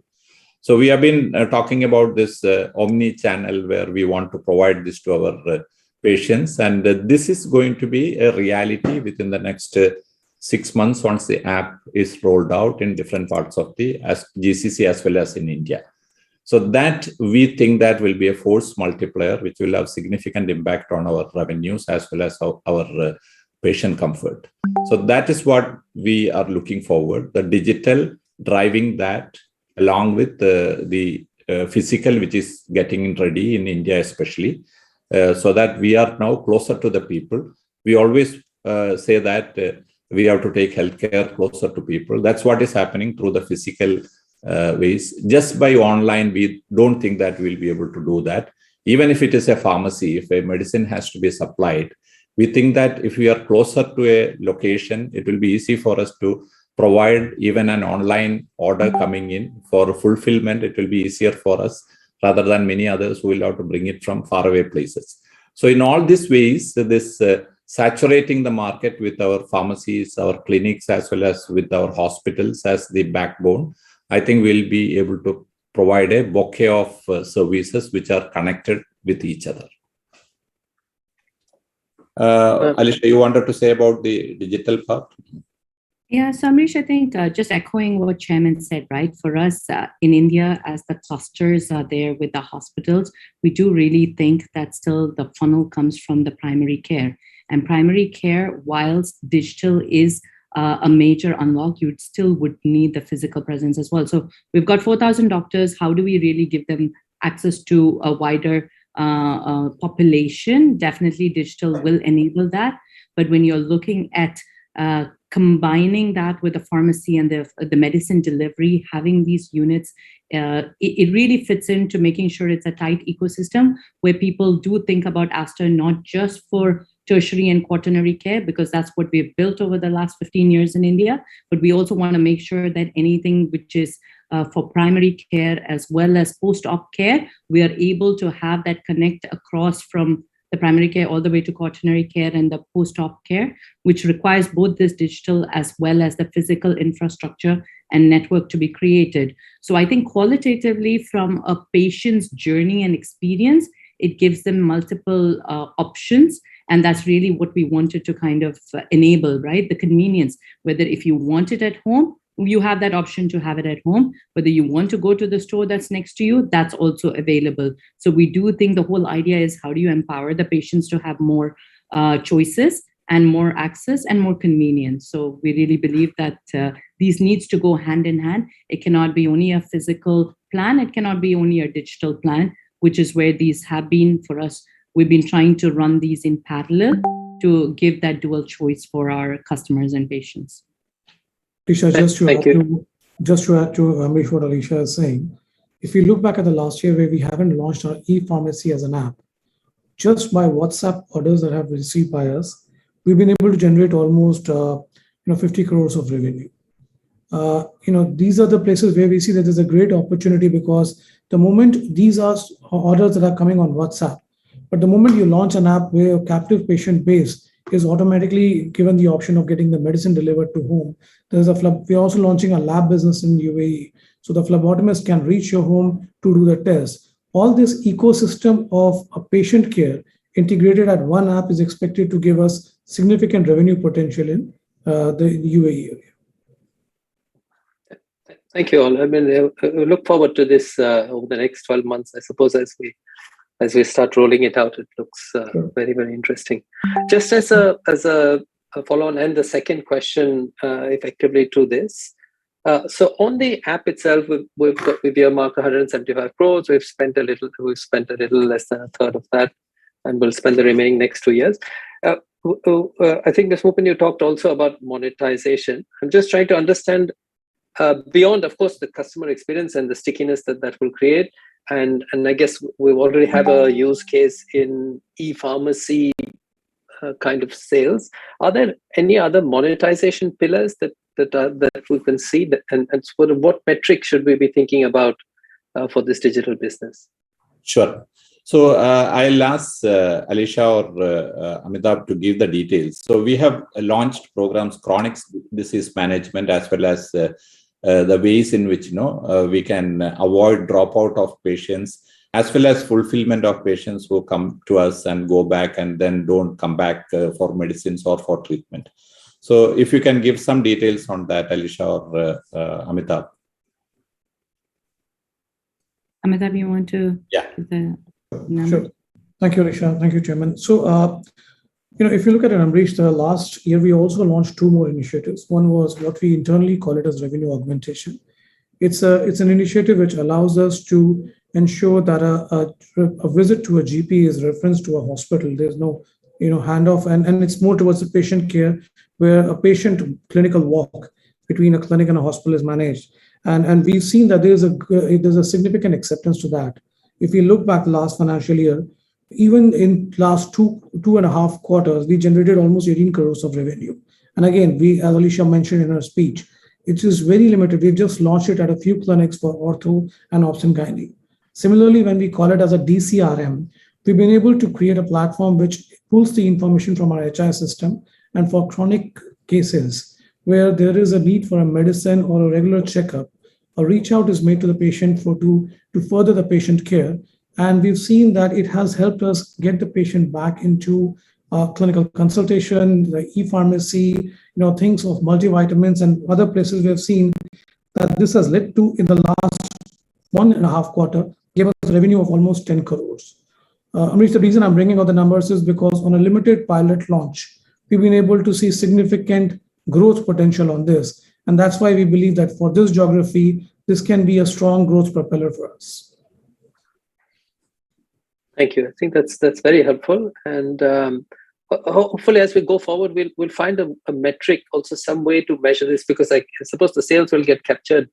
S2: So we have been talking about this omni-channel where we want to provide this to our patients, and this is going to be a reality within the next 6 months once the app is rolled out in different parts of the GCC as well as in India. So that we think that will be a force multiplier, which will have significant impact on our revenues as well as our patient comfort. So that is what we are looking forward, the digital driving that along with the physical, which is getting ready in India especially, so that we are now closer to the people. We always say that we have to take healthcare closer to people. That's what is happening through the physical ways. Just by online, we don't think that we'll be able to do that. Even if it is a pharmacy, if a medicine has to be supplied, we think that if we are closer to a location, it will be easy for us to provide even an online order coming in for fulfillment. It will be easier for us rather than many others who will have to bring it from faraway places. So in all these ways, this saturating the market with our pharmacies, our clinics, as well as with our hospitals as the backbone, I think we'll be able to provide a bouquet of services which are connected with each other. Alisha, you wanted to say about the digital part?
S3: Yeah, so Amrish, I think just echoing what Chairman said, right? For us in India, as the clusters are there with the hospitals, we do really think that still the funnel comes from the primary care. And primary care, whilst digital is a major unlock, you still would need the physical presence as well. So we've got 4,000 doctors. How do we really give them access to a wider population? Definitely digital will enable that. But when you're looking at combining that with the pharmacy and the medicine delivery, having these units, it really fits into making sure it's a tight ecosystem where people do think about Aster not just for tertiary and quaternary care, because that's what we've built over the last 15 years in India. But we also want to make sure that anything which is for primary care as well as post-op care, we are able to have that connect across from the primary care all the way to quaternary care and the post-op care, which requires both this digital as well as the physical infrastructure and network to be created. So I think qualitatively from a patient's journey and experience, it gives them multiple options. And that's really what we wanted to kind of enable, right? The convenience, whether if you want it at home, you have that option to have it at home. Whether you want to go to the store that's next to you, that's also available. So we do think the whole idea is how do you empower the patients to have more choices and more access and more convenience. So we really believe that these needs to go hand in hand. It cannot be only a physical plan. It cannot be only a digital plan, which is where these have been for us. We've been trying to run these in parallel to give that dual choice for our customers and patients.
S8: Alisha, just to add to Amrish, what Alisha is saying, if you look back at the last year where we haven't launched our e-pharmacy as an app, just by WhatsApp orders that have been received by us, we've been able to generate almost 50 crores of revenue. These are the places where we see that there's a great opportunity, because the moment these are orders that are coming on WhatsApp, but the moment you launch an app where a captive patient base is automatically given the option of getting the medicine delivered to home. We're also launching a lab business in UAE. So the phlebotomist can reach your home to do the test. All this ecosystem of a patient care integrated at one app is expected to give us significant revenue potential in the UAE area.
S7: Thank you all. I mean, I look forward to this over the next 12 months, I suppose, as we start rolling it out. It looks very, very interesting. Just as a follow-on and the second question effectively to this. So on the app itself, we've earmarked 175 crores. We've spent a little less than a third of that, and we'll spend the remaining next 2 years. I think Ms. Mupin, you talked also about monetization. I'm just trying to understand beyond, of course, the customer experience and the stickiness that will create. And I guess we already have a use case in e-pharmacy kind of sales. Are there any other monetization pillars that we can see? And sort of what metrics should we be thinking about for this digital business?
S2: Sure. So I'll ask Alisha or Amitabh to give the details. So we have launched programs, chronic disease management, as well as the ways in which we can avoid dropout of patients, as well as fulfillment of patients who come to us and go back and then don't come back for medicines or for treatment. So if you can give some details on that, Alisha or Amitabh.
S3: Amitabh, you want to?
S2: Yeah.
S8: Sure. Thank you, Alisha. Thank you, Chairman. So, if you look at it, Amrish, the last year, we also launched 2 more initiatives. One was what we internally call it as revenue augmentation. It's an initiative which allows us to ensure that a visit to a GP is referenced to a hospital. There's no, handoff, and it's more towards the patient care, where a patient clinical walk between a clinic and a hospital is managed. And we've seen that there's a significant acceptance to that. If we look back last financial year, even in last two and a half quarters, we generated almost 18 crores of revenue. And again, as Alisha mentioned in her speech, it is very limited. We've just launched it at a few clinics for ortho and obs and gynae. Similarly, when we call it as a DCRM, we've been able to create a platform which pulls the information from our HI system, and for chronic cases where there is a need for a medicine or a regular checkup, a reach out is made to the patient to further the patient care. And we've seen that it has helped us get the patient back into clinical consultation, the e-pharmacy, things of multivitamins and other places. We have seen that this has led to, in the last 1.5 quarters, gave us a revenue of almost 10 crores. Amrish, the reason I'm bringing out the numbers is because on a limited pilot launch, we've been able to see significant growth potential on this. And that's why we believe that for this geography, this can be a strong growth propeller for us.
S7: Thank you. I think that's very helpful. And hopefully, as we go forward, we'll find a metric, also some way to measure this, because I suppose the sales will get captured,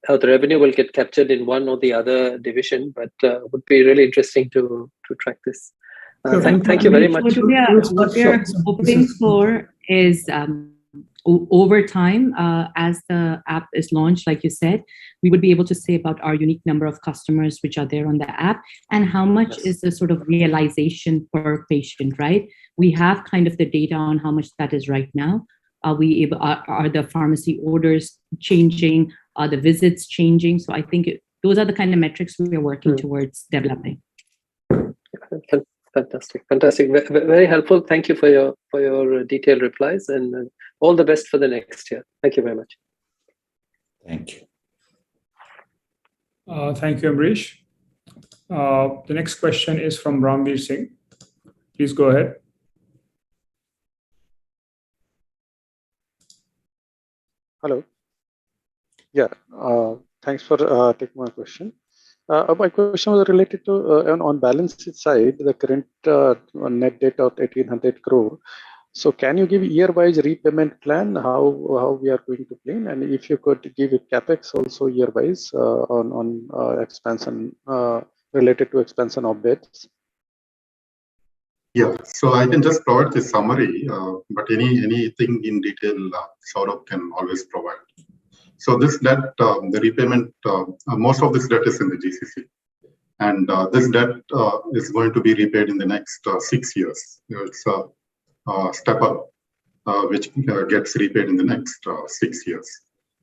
S7: or the revenue will get captured in one or the other division, but it would be really interesting to track this. Thank you very much.
S3: What we are hoping for is over time, as the app is launched, like you said, we would be able to say about our unique number of customers which are there on the app and how much is the sort of realization per patient, right? We have kind of the data on how much that is right now. Are the pharmacy orders changing? Are the visits changing? So I think those are the kind of metrics we are working towards developing.
S7: Fantastic. Very helpful. Thank you for your detailed replies, and all the best for the next year. Thank you very much.
S2: Thank you.
S1: Thank you, Amrish. The next question is from Ramveer Singh. Please go ahead.
S9: Hello. Yeah, thanks for taking my question. My question was related to on balance sheet side, the current net debt of 1,800 crore. So can you give year-wise repayment plan, how we are going to plan? And if you could give a CapEx also year-wise on expansion related to expansion of beds.
S4: Yeah, so I can just provide the summary, but anything in detail, Saurabh can always provide. So this debt, the repayment, most of this debt is in the GCC. And this debt is going to be repaid in the next 6 years. It's a step up, which gets repaid in the next 6 years.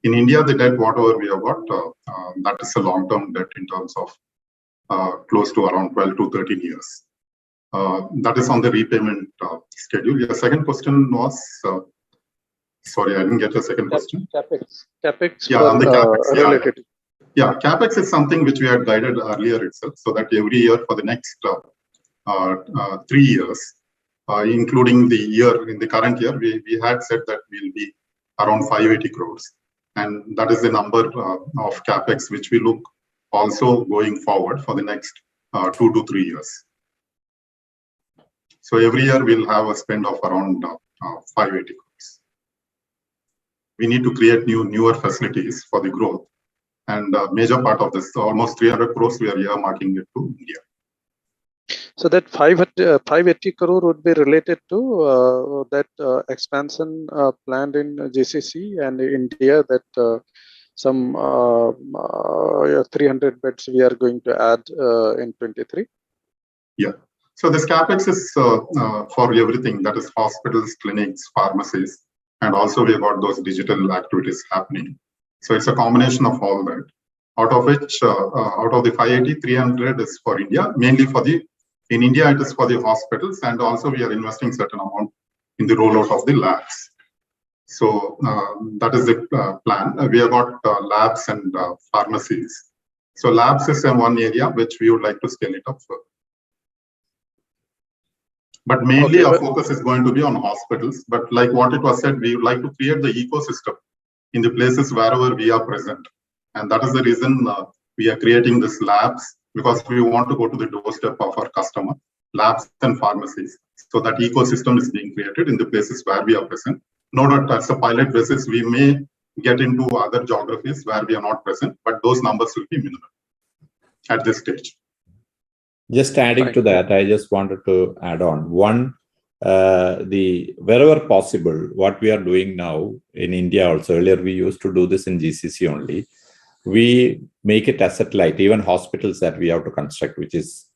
S4: In India, the debt, whatever we have got, that is a long-term debt in terms of close to around 12 to 13 years. That is on the repayment schedule. Your second question was, sorry, I didn't get your second question.
S9: CapEx.
S4: Yeah, on the CapEx. Related. Yeah, CapEx is something which we had guided earlier itself, so that every year for the next 3 years, including the year in the current year, we had said that we'll be around 580 crores. And that is the number of CapEx which we look also going forward for the next 2 to 3 years. So every year we'll have a spend of around 580 crores. We need to create newer facilities for the growth. And a major part of this, almost 300 crores, we are earmarking it to India.
S9: So that 580 crore would be related to that expansion planned in GCC and India, that some 300 beds we are going to add in 23.
S4: Yeah. So this CapEx is for everything, that is hospitals, clinics, pharmacies, and also we've got those digital activities happening. So it's a combination of all that, out of which, out of the 580, 300 is for India, mainly in India, it is for the hospitals, and also we are investing certain amount in the rollout of the labs. So that is the plan. We have got labs and pharmacies. So labs is one area which we would like to scale it up further. But mainly our focus is going to be on hospitals. But like what it was said, we would like to create the ecosystem in the places wherever we are present. And that is the reason we are creating this labs, because we want to go to the doorstep of our customer, labs and pharmacies. So that ecosystem is being created in the places where we are present. No doubt as a pilot basis, we may get into other geographies where we are not present, but those numbers will be minimal at this stage.
S2: Just adding to that, I just wanted to add on. One, wherever possible, what we are doing now in India also, earlier we used to do this in GCC only, we make it asset light. Even hospitals that we have to construct, which is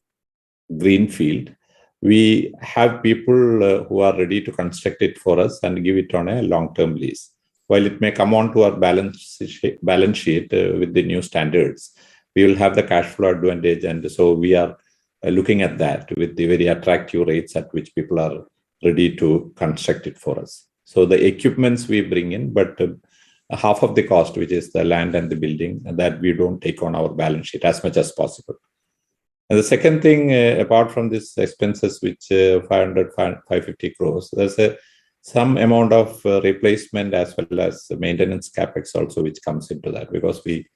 S2: greenfield, we have people who are ready to construct it for us and give it on a long-term lease. While it may come onto our balance sheet with the new standards, we will have the cash flow advantage, and so we are looking at that with the very attractive rates at which people are ready to construct it for us. So the equipments we bring in, but half of the cost, which is the land and the building, that we don't take on our balance sheet as much as possible. And the second thing, apart from these expenses, which 550 crores, there's some amount of replacement as well as maintenance capex also, which comes into that, because we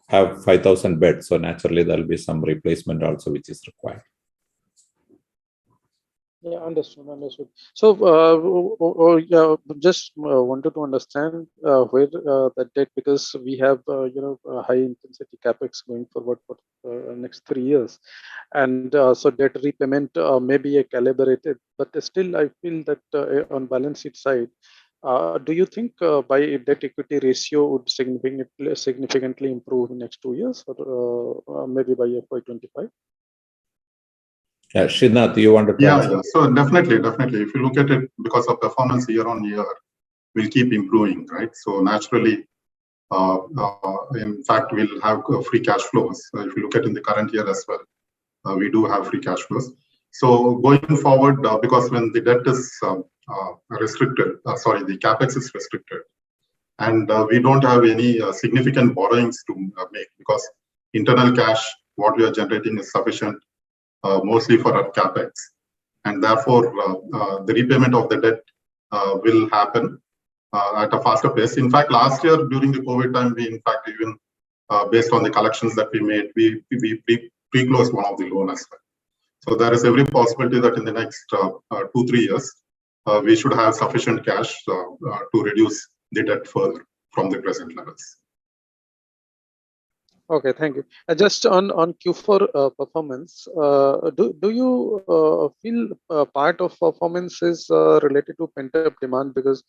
S2: have 5,000 beds. So naturally, there'll be some replacement also, which is required.
S9: Yeah, understood. Understood. So, yeah, just wanted to understand where that debt, because we have high intensity capex going forward for next 3 years, and so debt repayment may be a calibrated, but still I feel that on balance sheet side, do you think by debt equity ratio would significantly improve in next 2 years, or maybe by FY25?
S2: Srinath, you wanted to answer?
S4: Yeah. So definitely. If you look at it, because of performance year on year, will keep improving, right? So naturally, in fact, we'll have free cash flows. If you look at in the current year as well, we do have free cash flows. So going forward, because when the debt is restricted, the capex is restricted, and we don't have any significant borrowings to make, because internal cash, what we are generating is sufficient, mostly for our capex, and therefore the repayment of the debt will happen at a faster pace. In fact, last year during the COVID time, we in fact even based on the collections that we made, we pre-closed one of the loan as well. So there is every possibility that in the next 2-3 years, we should have sufficient cash to reduce the debt further from the present levels.
S9: Okay, thank you. Just on Q4 performance, do you feel part of performance is related to pent-up demand, because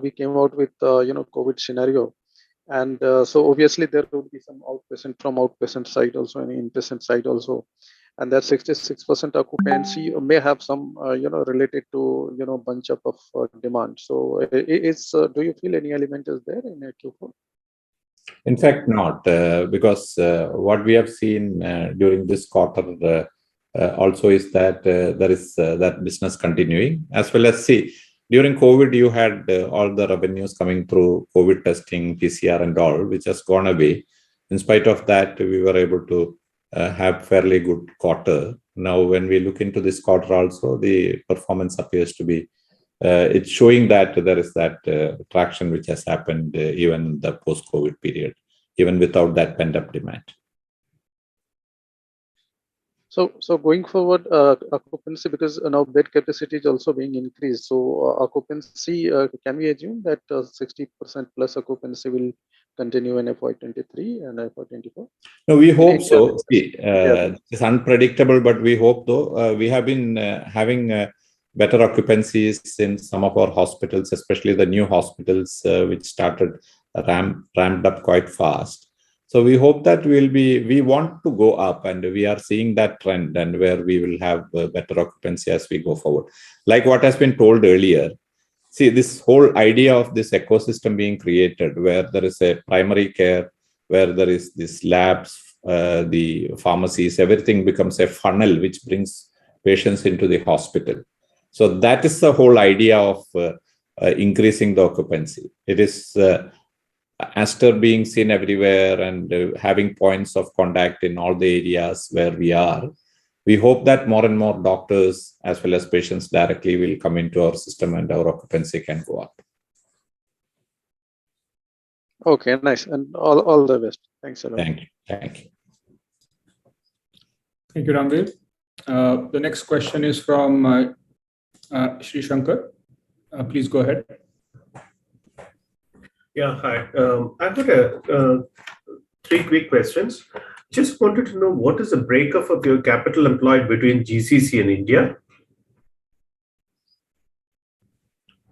S9: we came out with COVID scenario, and so obviously there will be some outpatient from outpatient side also and inpatient side also, and that 66% occupancy may have some related to bunch up of demand. So do you feel any element is there in Q4?
S2: In fact, not, because what we have seen during this quarter also is that there is that business continuing, as well as during COVID, you had all the revenues coming through COVID testing, PCR and all, which has gone away. In spite of that, we were able to have fairly good quarter. Now, when we look into this quarter also, the performance appears to be it's showing that there is that traction which has happened even in the post-COVID period, even without that pent-up demand.
S9: So going forward, occupancy, because now bed capacity is also being increased. So occupancy, can we assume that 60% plus occupancy will continue in FY23 and FY24?
S2: No, we hope so. It's unpredictable, but we hope though. We have been having better occupancies in some of our hospitals, especially the new hospitals, which started ramped up quite fast. So we hope that we want to go up, and we are seeing that trend, and where we will have better occupancy as we go forward. Like what has been told earlier, see, this whole idea of this ecosystem being created, where there is a primary care, where there is this labs, the pharmacies, everything becomes a funnel which brings patients into the hospital. So that is the whole idea of increasing the occupancy. It is Aster being seen everywhere and having points of contact in all the areas where we are. We hope that more and more doctors as well as patients directly will come into our system and our occupancy can go up.
S9: Okay, nice. And all the best. Thanks a lot.
S2: Thank you. Thank you.
S1: Thank you, Ramveer. The next question is from Shri Shankar. Please go ahead.
S10: Yeah, hi. I've got 3 quick questions. Just wanted to know, what is the breakup of your capital employed between GCC and India?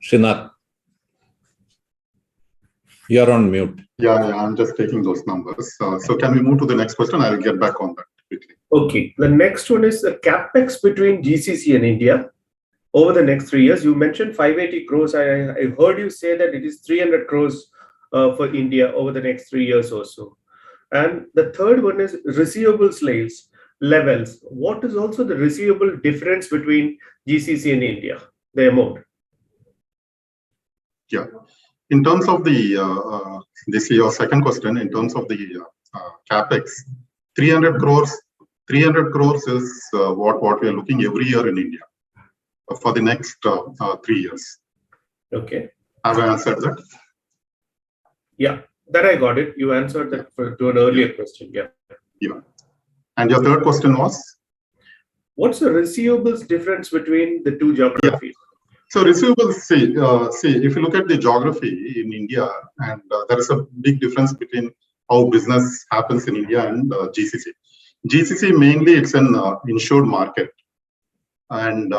S2: Srinath, you're on mute.
S4: Yeah, I'm just taking those numbers. So can we move to the next question? I'll get back on that quickly.
S10: Okay. The next one is the capex between GCC and India over the next 3 years. You mentioned 580 crores. I heard you say that it is 300 crores for India over the next 3 years or so. And the third one is receivables levels. What is also the receivable difference between GCC and India, the amount?
S4: Yeah. In terms of the, this is your second question, in terms of the capex, 300 crores is what we are looking every year in India for the next 3 years.
S10: Okay.
S4: Have I answered that?
S10: Yeah, that I got it. You answered that to an earlier question. Yeah.
S4: Yeah. And your third question was?
S10: What's the receivables difference between the two geographies?
S4: So receivables, see, if you look at the geography in India, and there is a big difference between how business happens in India and GCC. GCC mainly it's an insured market, and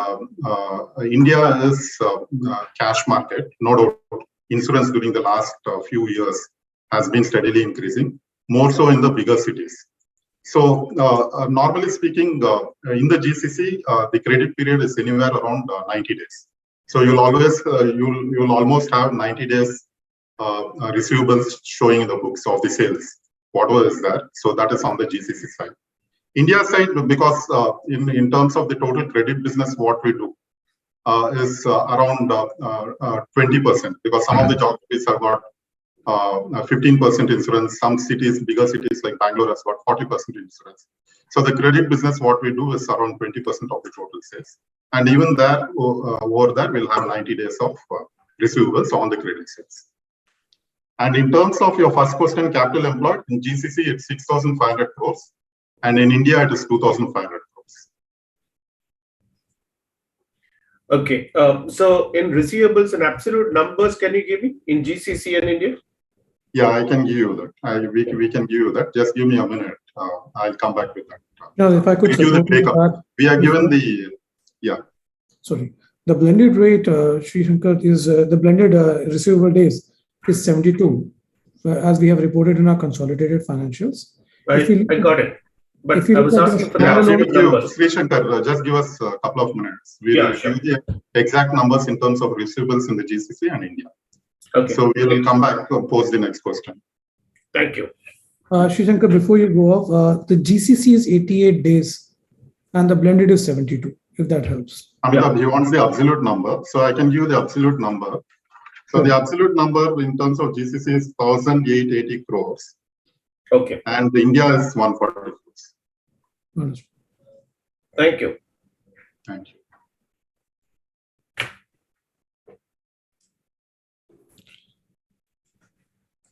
S4: India is cash market. No doubt, insurance during the last few years has been steadily increasing, more so in the bigger cities. So normally speaking, in the GCC, the credit period is anywhere around 90 days. So you'll always you'll almost have 90 days receivables showing in the books of the sales, whatever is there. So that is on the GCC side. India side, because in terms of the total credit business, what we do is around 20%, because some of the geographies have got 15% insurance. Some cities, bigger cities like Bangalore, has got 40% insurance. So the credit business, what we do is around 20% of the total sales. And even there, over there, we'll have 90 days of receivables on the credit sales. And in terms of your first question, capital employed, in GCC, it's 6,500 crores. And in India, it is 2,500 crores.
S10: Okay. So in receivables and absolute numbers, can you give me in GCC and India?
S4: Yeah, I can give you that. We can give you that. Just give me a minute. I'll come back with that.
S8: Now, if I could
S4: give the breakup. We are given the,
S8: Sorry. The blended rate, Sri Shankar, is the blended receivable days is 72, as we have reported in our consolidated financials.
S10: I got it. But I was asking for the absolute numbers.
S4: Sri Shankar, just give us a couple of minutes. We will give the exact numbers in terms of receivables in the GCC and India.
S10: Okay.
S4: So we will come back to pose the next question.
S10: Thank you.
S8: Sri Shankar, before you go off, the GCC is 88 days and the blended is 72, if that helps.
S4: Amitabh, he wants the absolute number. So I can give you the absolute number. So the absolute number in terms of GCC is 1,880 crores.
S10: Okay.
S4: And the India is 140 crores.
S10: Thank you.
S4: Thank you.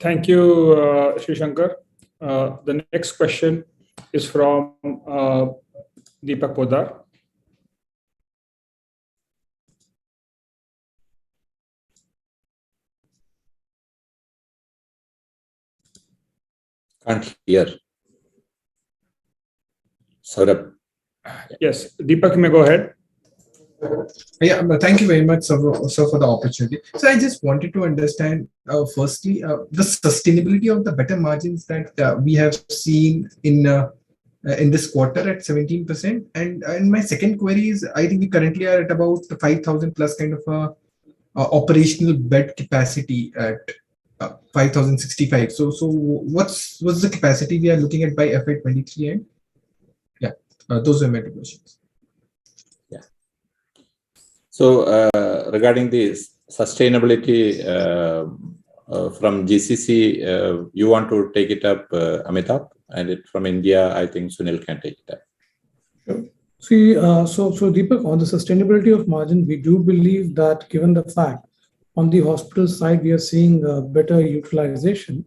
S1: Thank you, Sri Shankar. The next question is from Deepak Podar.
S2: Can't hear. Saurabh.
S1: Yes, Deepak, you may go ahead.
S11: Yeah, thank you very much, sir, for the opportunity. So I just wanted to understand, firstly, the sustainability of the better margins that we have seen in this quarter at 17%. And my second query is, I think we currently are at about the 5,000 plus kind of operational bed capacity at 5,065. So what's the capacity we are looking at by FY23 end? Yeah, those are my two questions.
S2: So regarding the sustainability from GCC, you want to take it up, Amitabh, and from India, I think Sunil can take it up.
S8: Sure. See, so Deepak, on the sustainability of margin, we do believe that given the fact on the hospital side, we are seeing better utilization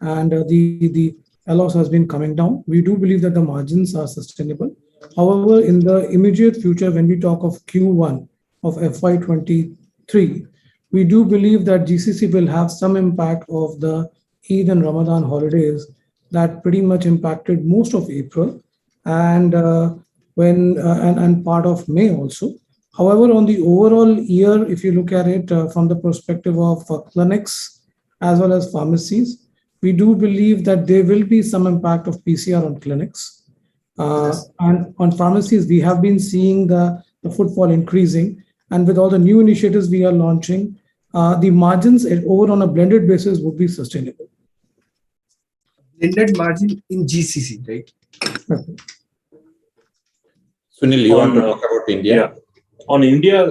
S8: and the LOS has been coming down. We do believe that the margins are sustainable. However, in the immediate future, when we talk of Q1 of FY23, we do believe that GCC will have some impact of the Eid and Ramadan holidays that pretty much impacted most of April and and part of May also. However, on the overall year, if you look at it from the perspective of clinics as well as pharmacies, we do believe that there will be some impact of PCR on clinics. And on pharmacies, we have been seeing the footfall increasing. And with all the new initiatives we are launching, the margins over on a blended basis would be sustainable.
S11: Blended margin in GCC, right?
S2: Sunil, you want to talk about India?
S6: Yeah. On India,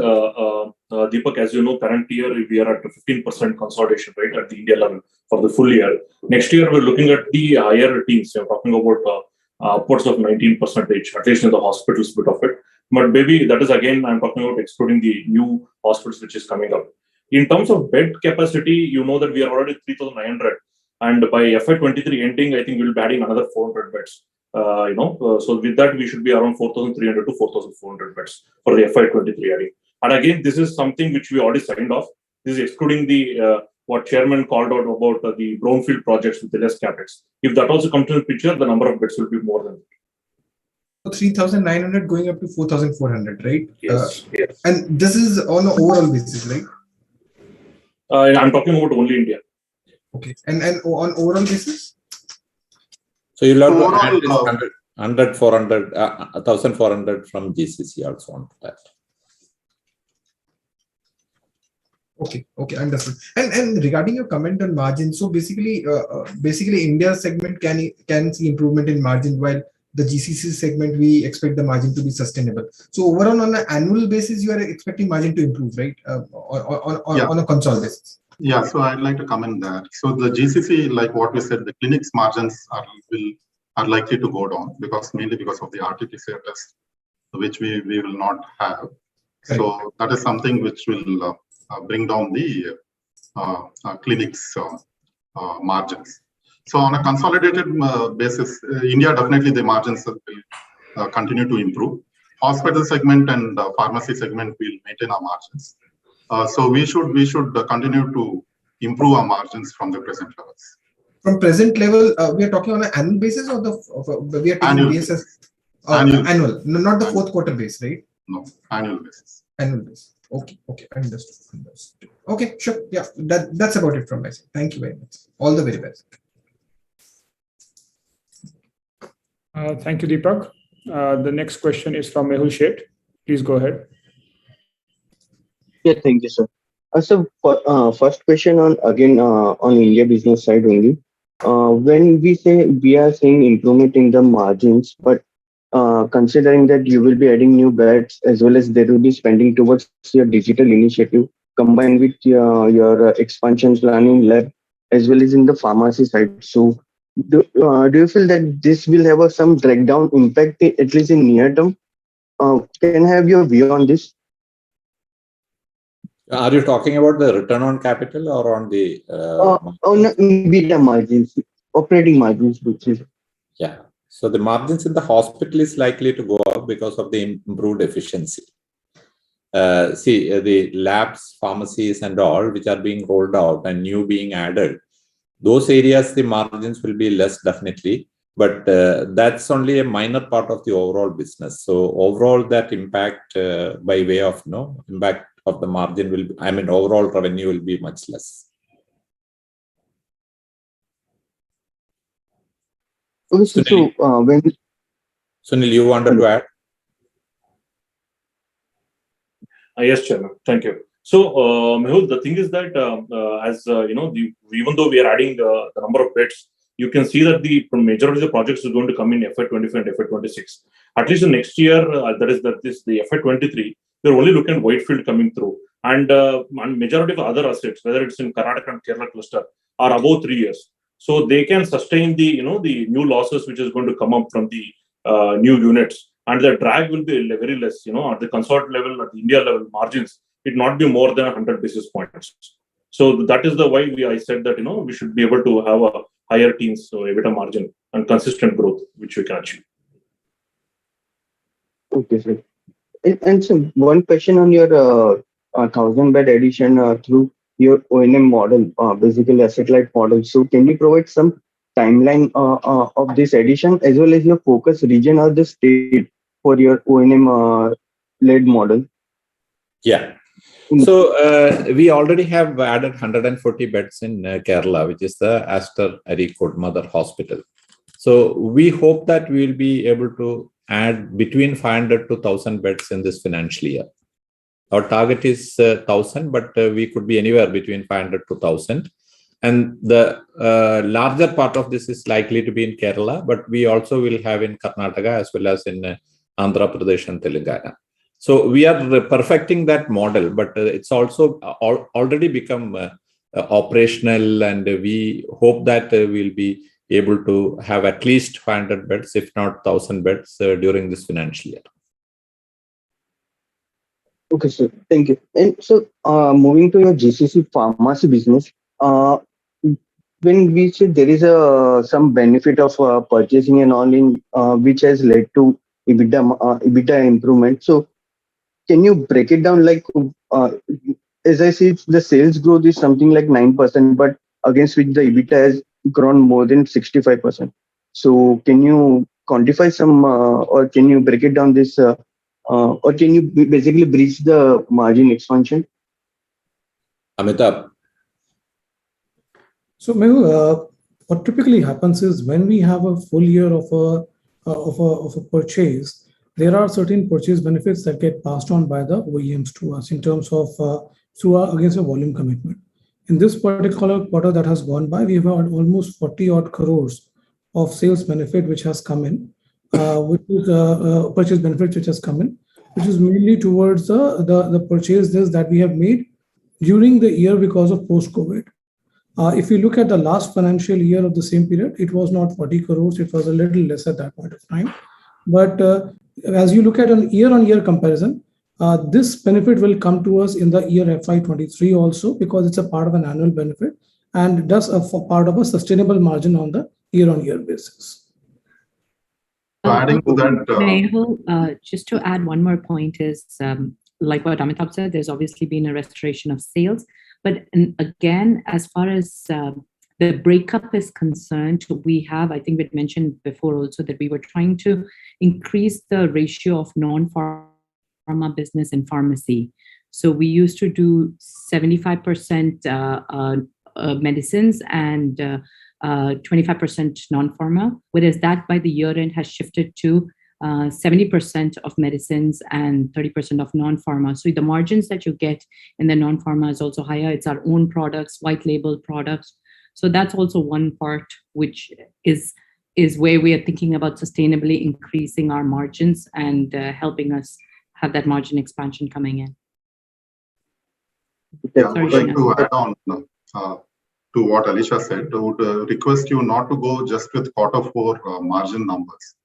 S6: Deepak, as you know, current year we are at 15% consolidation rate at the India level for the full year. Next year, we're looking at the higher teams. We're talking about upwards of 19%, at least in the hospitals bit of it. But maybe that is again, I'm talking about excluding the new hospitals which is coming up. In terms of bed capacity, you know that we are already 3,900. And by FY23 ending, I think we'll be adding another 400 beds. So with that, we should be around 4,300 to 4,400 beds for the FY23 adding. And again, this is something which we already signed off. This is excluding the what chairman called out about the brownfield projects with the less capex. If that also comes to the picture, the number of beds will be more than.
S11: So 3,900 going up to 4,400, right?
S6: Yes. Yes.
S11: And this is on an overall basis, right?
S6: I'm talking about only India.
S11: Okay. And on overall basis?
S2: So you'll have to add this 100, 400, 1,400 from GCC also on that.
S11: Okay, understood. And regarding your comment on margin, so basically India segment can see improvement in margin, while the GCC segment we expect the margin to be sustainable. So overall, on an annual basis, you are expecting margin to improve, right? On a consolidated basis.
S4: Yeah, so I'd like to comment that. So the GCC, like what we said, the clinics margins are likely to go down mainly because of the RT-PCR test, which we will not have. Right. So that is something which will bring down the clinics margins. So on a consolidated basis, India definitely the margins will continue to improve. Hospital segment and pharmacy segment will maintain our margins. So we should continue to improve our margins from the present levels.
S11: From present level, we are talking on an annual basis, or we are taking basis annual, not the fourth quarter base, right?
S4: No, annual basis.
S11: Annual basis. Okay, understood. Okay, sure. Yeah, that's about it from my side. Thank you very much. All the very best.
S1: Thank you, Deepak. The next question is from Mehul Sheth. Please go ahead.
S12: Yeah, thank you, sir. So first question on India business side only. When we say we are seeing improvement in the margins, but considering that you will be adding new beds as well as there will be spending towards your digital initiative combined with your expansion plan in lab as well as in the pharmacy side. So do you feel that this will have some drag down impact at least in near term? Can I have your view on this?
S2: Are you talking about the return on capital or on the
S12: on EBITDA margins, operating margins, which is?
S2: Yeah. So the margins in the hospital is likely to go up because of the improved efficiency. The labs, pharmacies and all which are being rolled out and new being added, those areas the margins will be less definitely, but that's only a minor part of the overall business. So overall that impact by way of impact of the margin will be, overall revenue will be much less.
S12: So
S2: Sunil, you wanted to add?
S6: Yes, Chairman. Thank you. So, Mehul, the thing is that even though we are adding the number of beds, you can see that the majority of the projects is going to come in FY25 and FY26. At least the next year, the FY23, we're only looking at Whitefield coming through, and majority of other assets, whether it's in Karnataka and Kerala cluster, are above 3 years. So they can sustain the new losses which is going to come up from the new units, and the drag will be very less. At the consolidated level, at the India level margins, it not be more than 100 basis points. So that is the why I said that we should be able to have a higher teens, so EBITDA margin and consistent growth which we can achieve.
S12: Okay, sir. And so one question on your 1,000 bed addition through your O&M model, basically asset-light model. So can you provide some timeline of this addition as well as your focus region or the state for your O&M led model?
S2: Yeah. So we already have added 140 beds in Kerala, which is the Aster Arikod Mother Hospital. So we hope that we will be able to add between 500 to 1,000 beds in this financial year. Our target is 1,000, but we could be anywhere between 500 to 1,000. And the larger part of this is likely to be in Kerala, but we also will have in Karnataka as well as in Andhra Pradesh and Telangana. So we are perfecting that model, but it's also already become operational, and we hope that we'll be able to have at least 500 beds, if not 1,000 beds during this financial year.
S12: Okay, sir. Thank you. And so moving to your GCC pharmacy business, when we say there is some benefit of purchasing and all in which has led to EBITDA improvement. So can you break it down? Like as I see, the sales growth is something like 9%, but against which the EBITDA has grown more than 65%. So can you quantify some, or can you break it down this, or can you basically bridge the margin expansion?
S2: Amitabh.
S8: So, Mehul, what typically happens is when we have a full year of a purchase, there are certain purchase benefits that get passed on by the OEMs to us in terms of against a volume commitment. In this particular quarter that has gone by, we have had almost 40 odd crores of sales benefit which has come in, which is purchase benefit which has come in, which is mainly towards the purchases that we have made during the year because of post-COVID. If you look at the last financial year of the same period, it was not 40 crores, it was a little less at that point of time. But as you look at an year-on-year comparison, this benefit will come to us in the year FY23 also because it's a part of an annual benefit and thus a part of a sustainable margin on the year-on-year basis.
S4: Adding to that,
S3: Mehul, just to add one more point is, like what Amitabh said, there's obviously been a restoration of sales. But again, as far as the breakup is concerned, we have, I think we mentioned before also that we were trying to increase the ratio of non-pharma business in pharmacy. So we used to do 75% medicines and 25% non-pharma, whereas that by the year end has shifted to 70% of medicines and 30% of non-pharma. So the margins that you get in the non-pharma is also higher. It's our own products, white label products. So that's also one part which is where we are thinking about sustainably increasing our margins and helping us have that margin expansion coming in.
S4: Yeah, I would like to add on to what Alicia said. I would request you not to go just with Q4 margin numbers.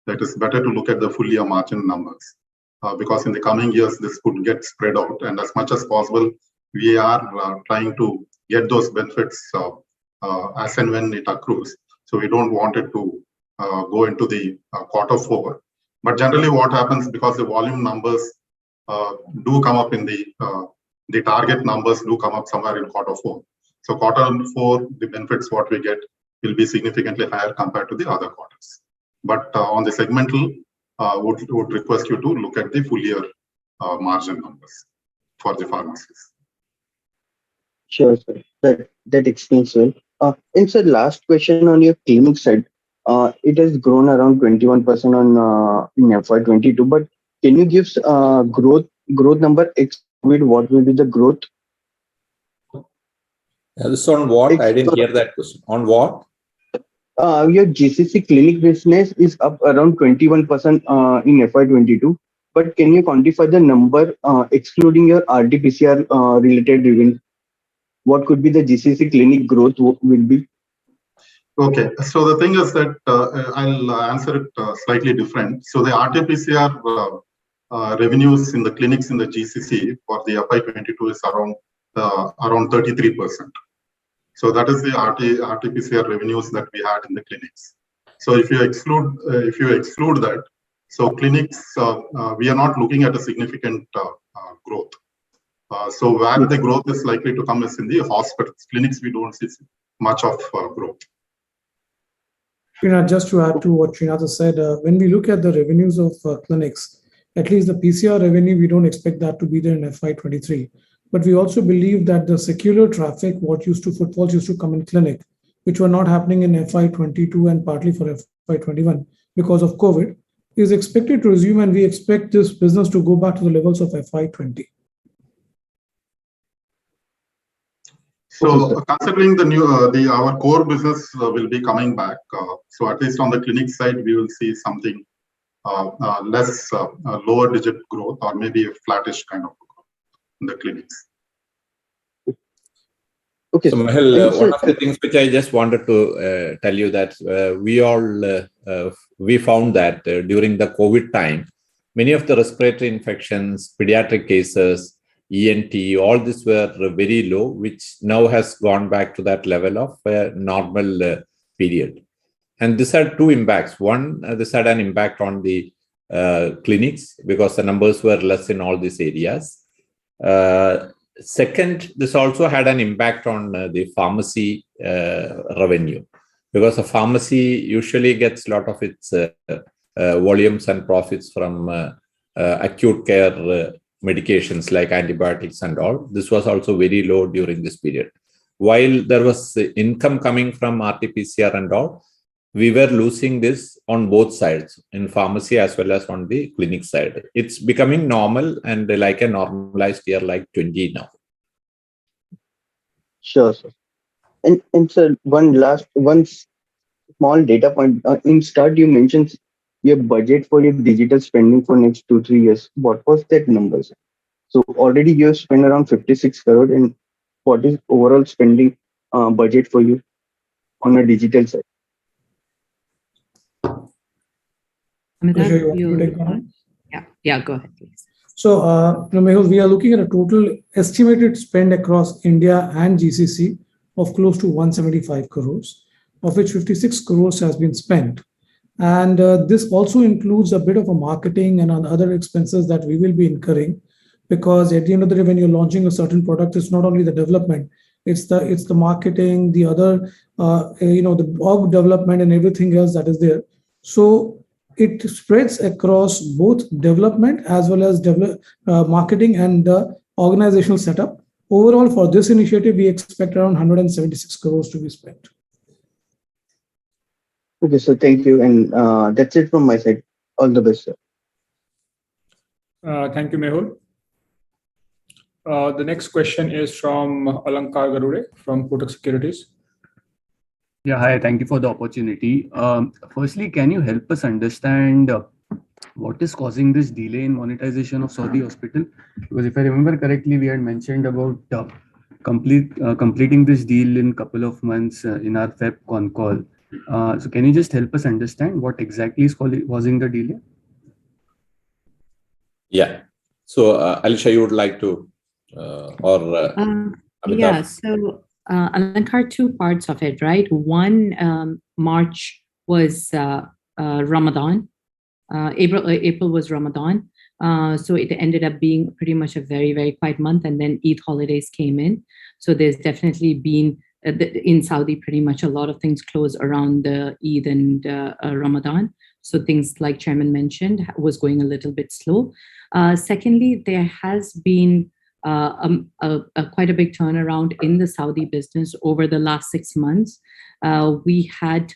S4: That is better to look at the full year margin numbers because in the coming years, this could get spread out. And as much as possible, we are trying to get those benefits as and when it accrues. So we don't want it to go into the Q4. But generally what happens, because the volume numbers do come up in the target numbers do come up somewhere in Q4. So Q4, the benefits what we get will be significantly higher compared to the other quarters. But on the segmental, would request you to look at the full year margin numbers for the pharmacies.
S12: Sure, sir. That explains well. And sir, last question on your clinic side. It has grown around 21% on in FY22. But can you give growth number ex-COVID? What will be the growth?
S2: This on what? I didn't hear that question. On what?
S12: Your GCC clinic business is up around 21% in FY22. But can you quantify the number excluding your RT-PCR related revenue? What could be the GCC clinic growth will be?
S4: Okay, so the thing is that I'll answer it slightly different. So the RT-PCR revenues in the clinics in the GCC for the FY22 is around 33%. So that is the RT-PCR revenues that we had in the clinics. So if you exclude that, so clinics we are not looking at a significant growth. So where the growth is likely to come is in the hospitals. Clinics we don't see much of growth.
S8: Just to add to what Srinath said, when we look at the revenues of clinics, at least the PCR revenue, we don't expect that to be there in FY23. But we also believe that the secular traffic, footfalls used to come in clinic, which were not happening in FY22 and partly for FY21 because of COVID, is expected to resume, and we expect this business to go back to the levels of FY20.
S4: So considering our core business will be coming back, so at least on the clinic side, we will see something less lower digit growth or maybe a flattish kind of growth in the clinics.
S12: Okay.
S2: So Mehul, one of the things which I just wanted to tell you that we found that during the COVID time, many of the respiratory infections, pediatric cases, ENT, all these were very low, which now has gone back to that level of a normal period. And this had two impacts. One, this had an impact on the clinics because the numbers were less in all these areas. Second, this also had an impact on the pharmacy revenue, because the pharmacy usually gets a lot of its volumes and profits from acute care medications like antibiotics and all. This was also very low during this period. While there was income coming from RT-PCR and all, we were losing this on both sides, in pharmacy as well as on the clinic side. It's becoming normal and like a normalized year like 20 now.
S12: Sure, sir. And sir, one small data point. In start, you mentioned your budget for your digital spending for next 2-3 years. What was that number, sir? So already you have spent around 56 crore, and what is overall spending budget for you on a digital side?
S3: Yeah, go ahead, please.
S8: So, Mehul, we are looking at a total estimated spend across India and GCC of close to 175 crores, of which 56 crores has been spent. And this also includes a bit of a marketing and other expenses that we will be incurring, because at the end of the day, when you're launching a certain product, it's not only the development, it's the marketing, the other, the org development and everything else that is there. So it spreads across both development as well as marketing and the organizational setup. Overall, for this initiative, we expect around 176 crores to be spent.
S12: Okay, so thank you. And that's it from my side. All the best, sir.
S1: Thank you, Mehul. The next question is from Alankar Garude from Kotak Securities.
S13: Yeah, hi, thank you for the opportunity. Firstly, can you help us understand what is causing this delay in monetization of Saudi hospital? Because if I remember correctly, we had mentioned about completing this deal in a couple of months in our Feb con call. So can you just help us understand what exactly is causing the delay?
S2: Yeah. So Alisha, you would like to,
S3: yeah, so Alankar, two parts of it, right? One, March was Ramadan. April was Ramadan. So it ended up being pretty much a very, very quiet month, and then Eid holidays came in. So there's definitely been, in Saudi, pretty much a lot of things close around the Eid and Ramadan. So things like Chairman mentioned was going a little bit slow. Secondly, there has been quite a big turnaround in the Saudi business over the last 6 months. We had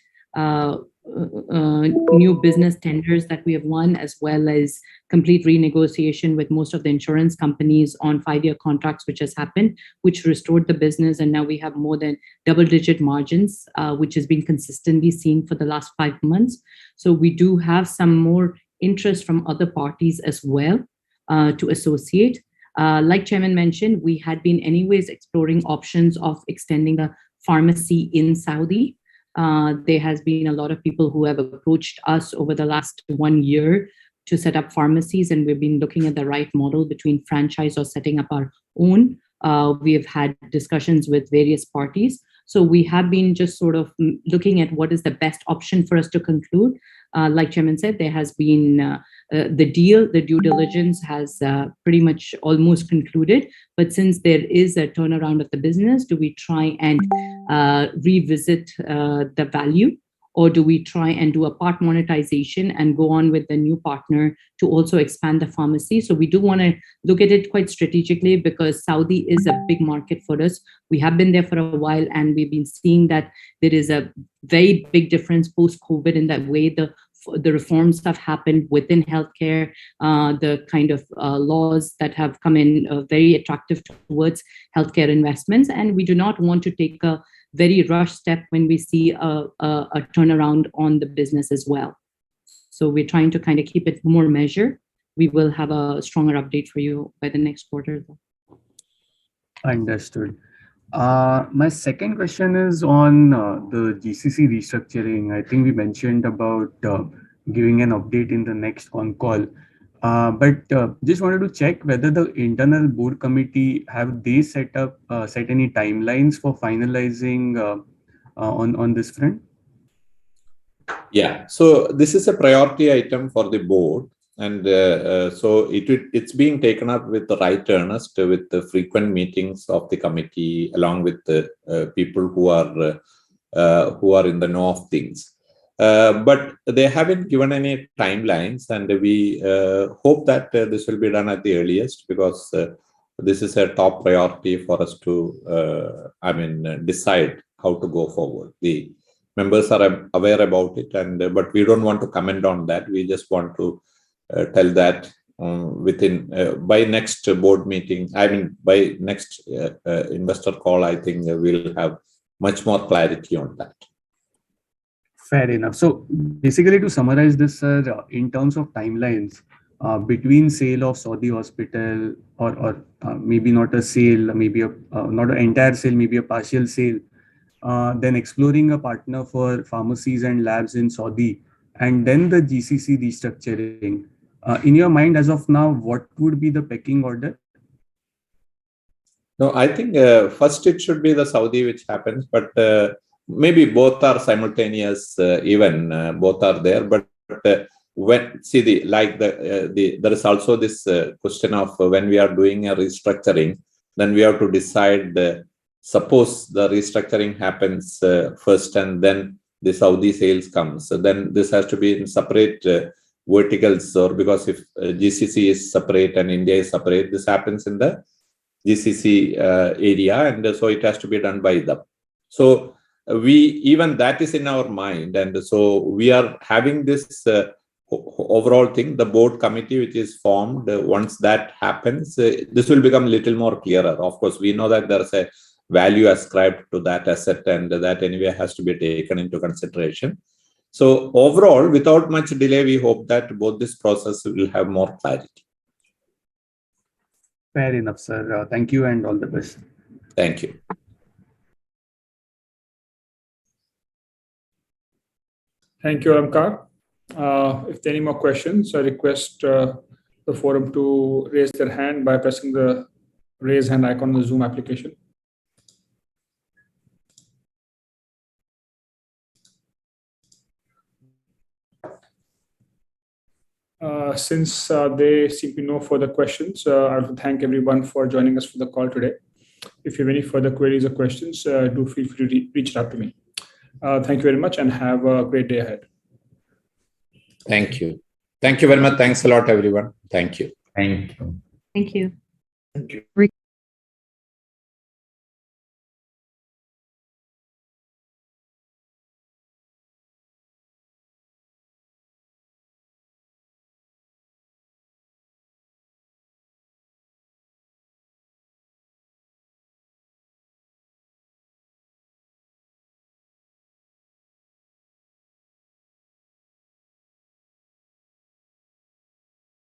S3: new business tenders that we have won, as well as complete renegotiation with most of the insurance companies on 5-year contracts, which has happened, which restored the business. And now we have more than double-digit margins, which has been consistently seen for the last 5 months. So we do have some more interest from other parties as well to associate. Like Chairman mentioned, we had been anyways exploring options of extending a pharmacy in Saudi. There has been a lot of people who have approached us over the last 1 year to set up pharmacies, and we've been looking at the right model between franchise or setting up our own. We have had discussions with various parties. So we have been just sort of looking at what is the best option for us to conclude. Like Chairman said, there has been the due diligence has pretty much almost concluded. But since there is a turnaround of the business, do we try and revisit the value? Or do we try and do a part monetization and go on with the new partner to also expand the pharmacy? So we do want to look at it quite strategically, because Saudi is a big market for us. We have been there for a while, and we've been seeing that there is a very big difference post-COVID in that way the reforms have happened within healthcare, the kind of laws that have come in very attractive towards healthcare investments. And we do not want to take a very rushed step when we see a turnaround on the business as well. So we're trying to kind of keep it more measured. We will have a stronger update for you by the next quarter.
S13: Understood. My second question is on the GCC restructuring. I think we mentioned about giving an update in the next on call. But just wanted to check whether the internal board committee have they set any timelines for finalizing on this front?
S2: Yeah, so this is a priority item for the board, and so it's being taken up with the right earnest, with the frequent meetings of the committee, along with the people who are in the know of things. But they haven't given any timelines, and we hope that this will be done at the earliest, because this is a top priority for us to, decide how to go forward. The members are aware about it, and but we don't want to comment on that. We just want to tell that within by next board meeting. By next investor call, I think we'll have much more clarity on that.
S13: Fair enough. So basically, to summarize this, sir, in terms of timelines, between sale of Saudi hospital or maybe not a sale, maybe not an entire sale, maybe a partial sale, then exploring a partner for pharmacies and labs in Saudi, and then the GCC restructuring. In your mind, as of now, what would be the pecking order?
S2: No, I think first it should be the Saudi which happens, but maybe both are simultaneous. Even both are there, but when there is also this question of when we are doing a restructuring, then we have to decide. Suppose the restructuring happens first, and then the Saudi sales comes. So then this has to be in separate verticals, or because if GCC is separate and India is separate, this happens in the GCC area, and so it has to be done by them. So even that is in our mind, and so we are having this overall thing, the board committee which is formed. Once that happens, this will become a little more clearer. Of course, we know that there's a value ascribed to that asset, and that anyway has to be taken into consideration. So overall, without much delay, we hope that both this process will have more clarity.
S13: Fair enough, sir. Thank you and all the best.
S2: Thank you.
S1: Thank you, Alamkar. If there are any more questions, I request the forum to raise their hand by pressing the raise hand icon on the Zoom application. Since there seem to be no further questions, I want to thank everyone for joining us for the call today. If you have any further queries or questions, do feel free to reach out to me. Thank you very much, and have a great day ahead.
S2: Thank you. Thank you very much. Thanks a lot, everyone. Thank you.
S3: Thank you.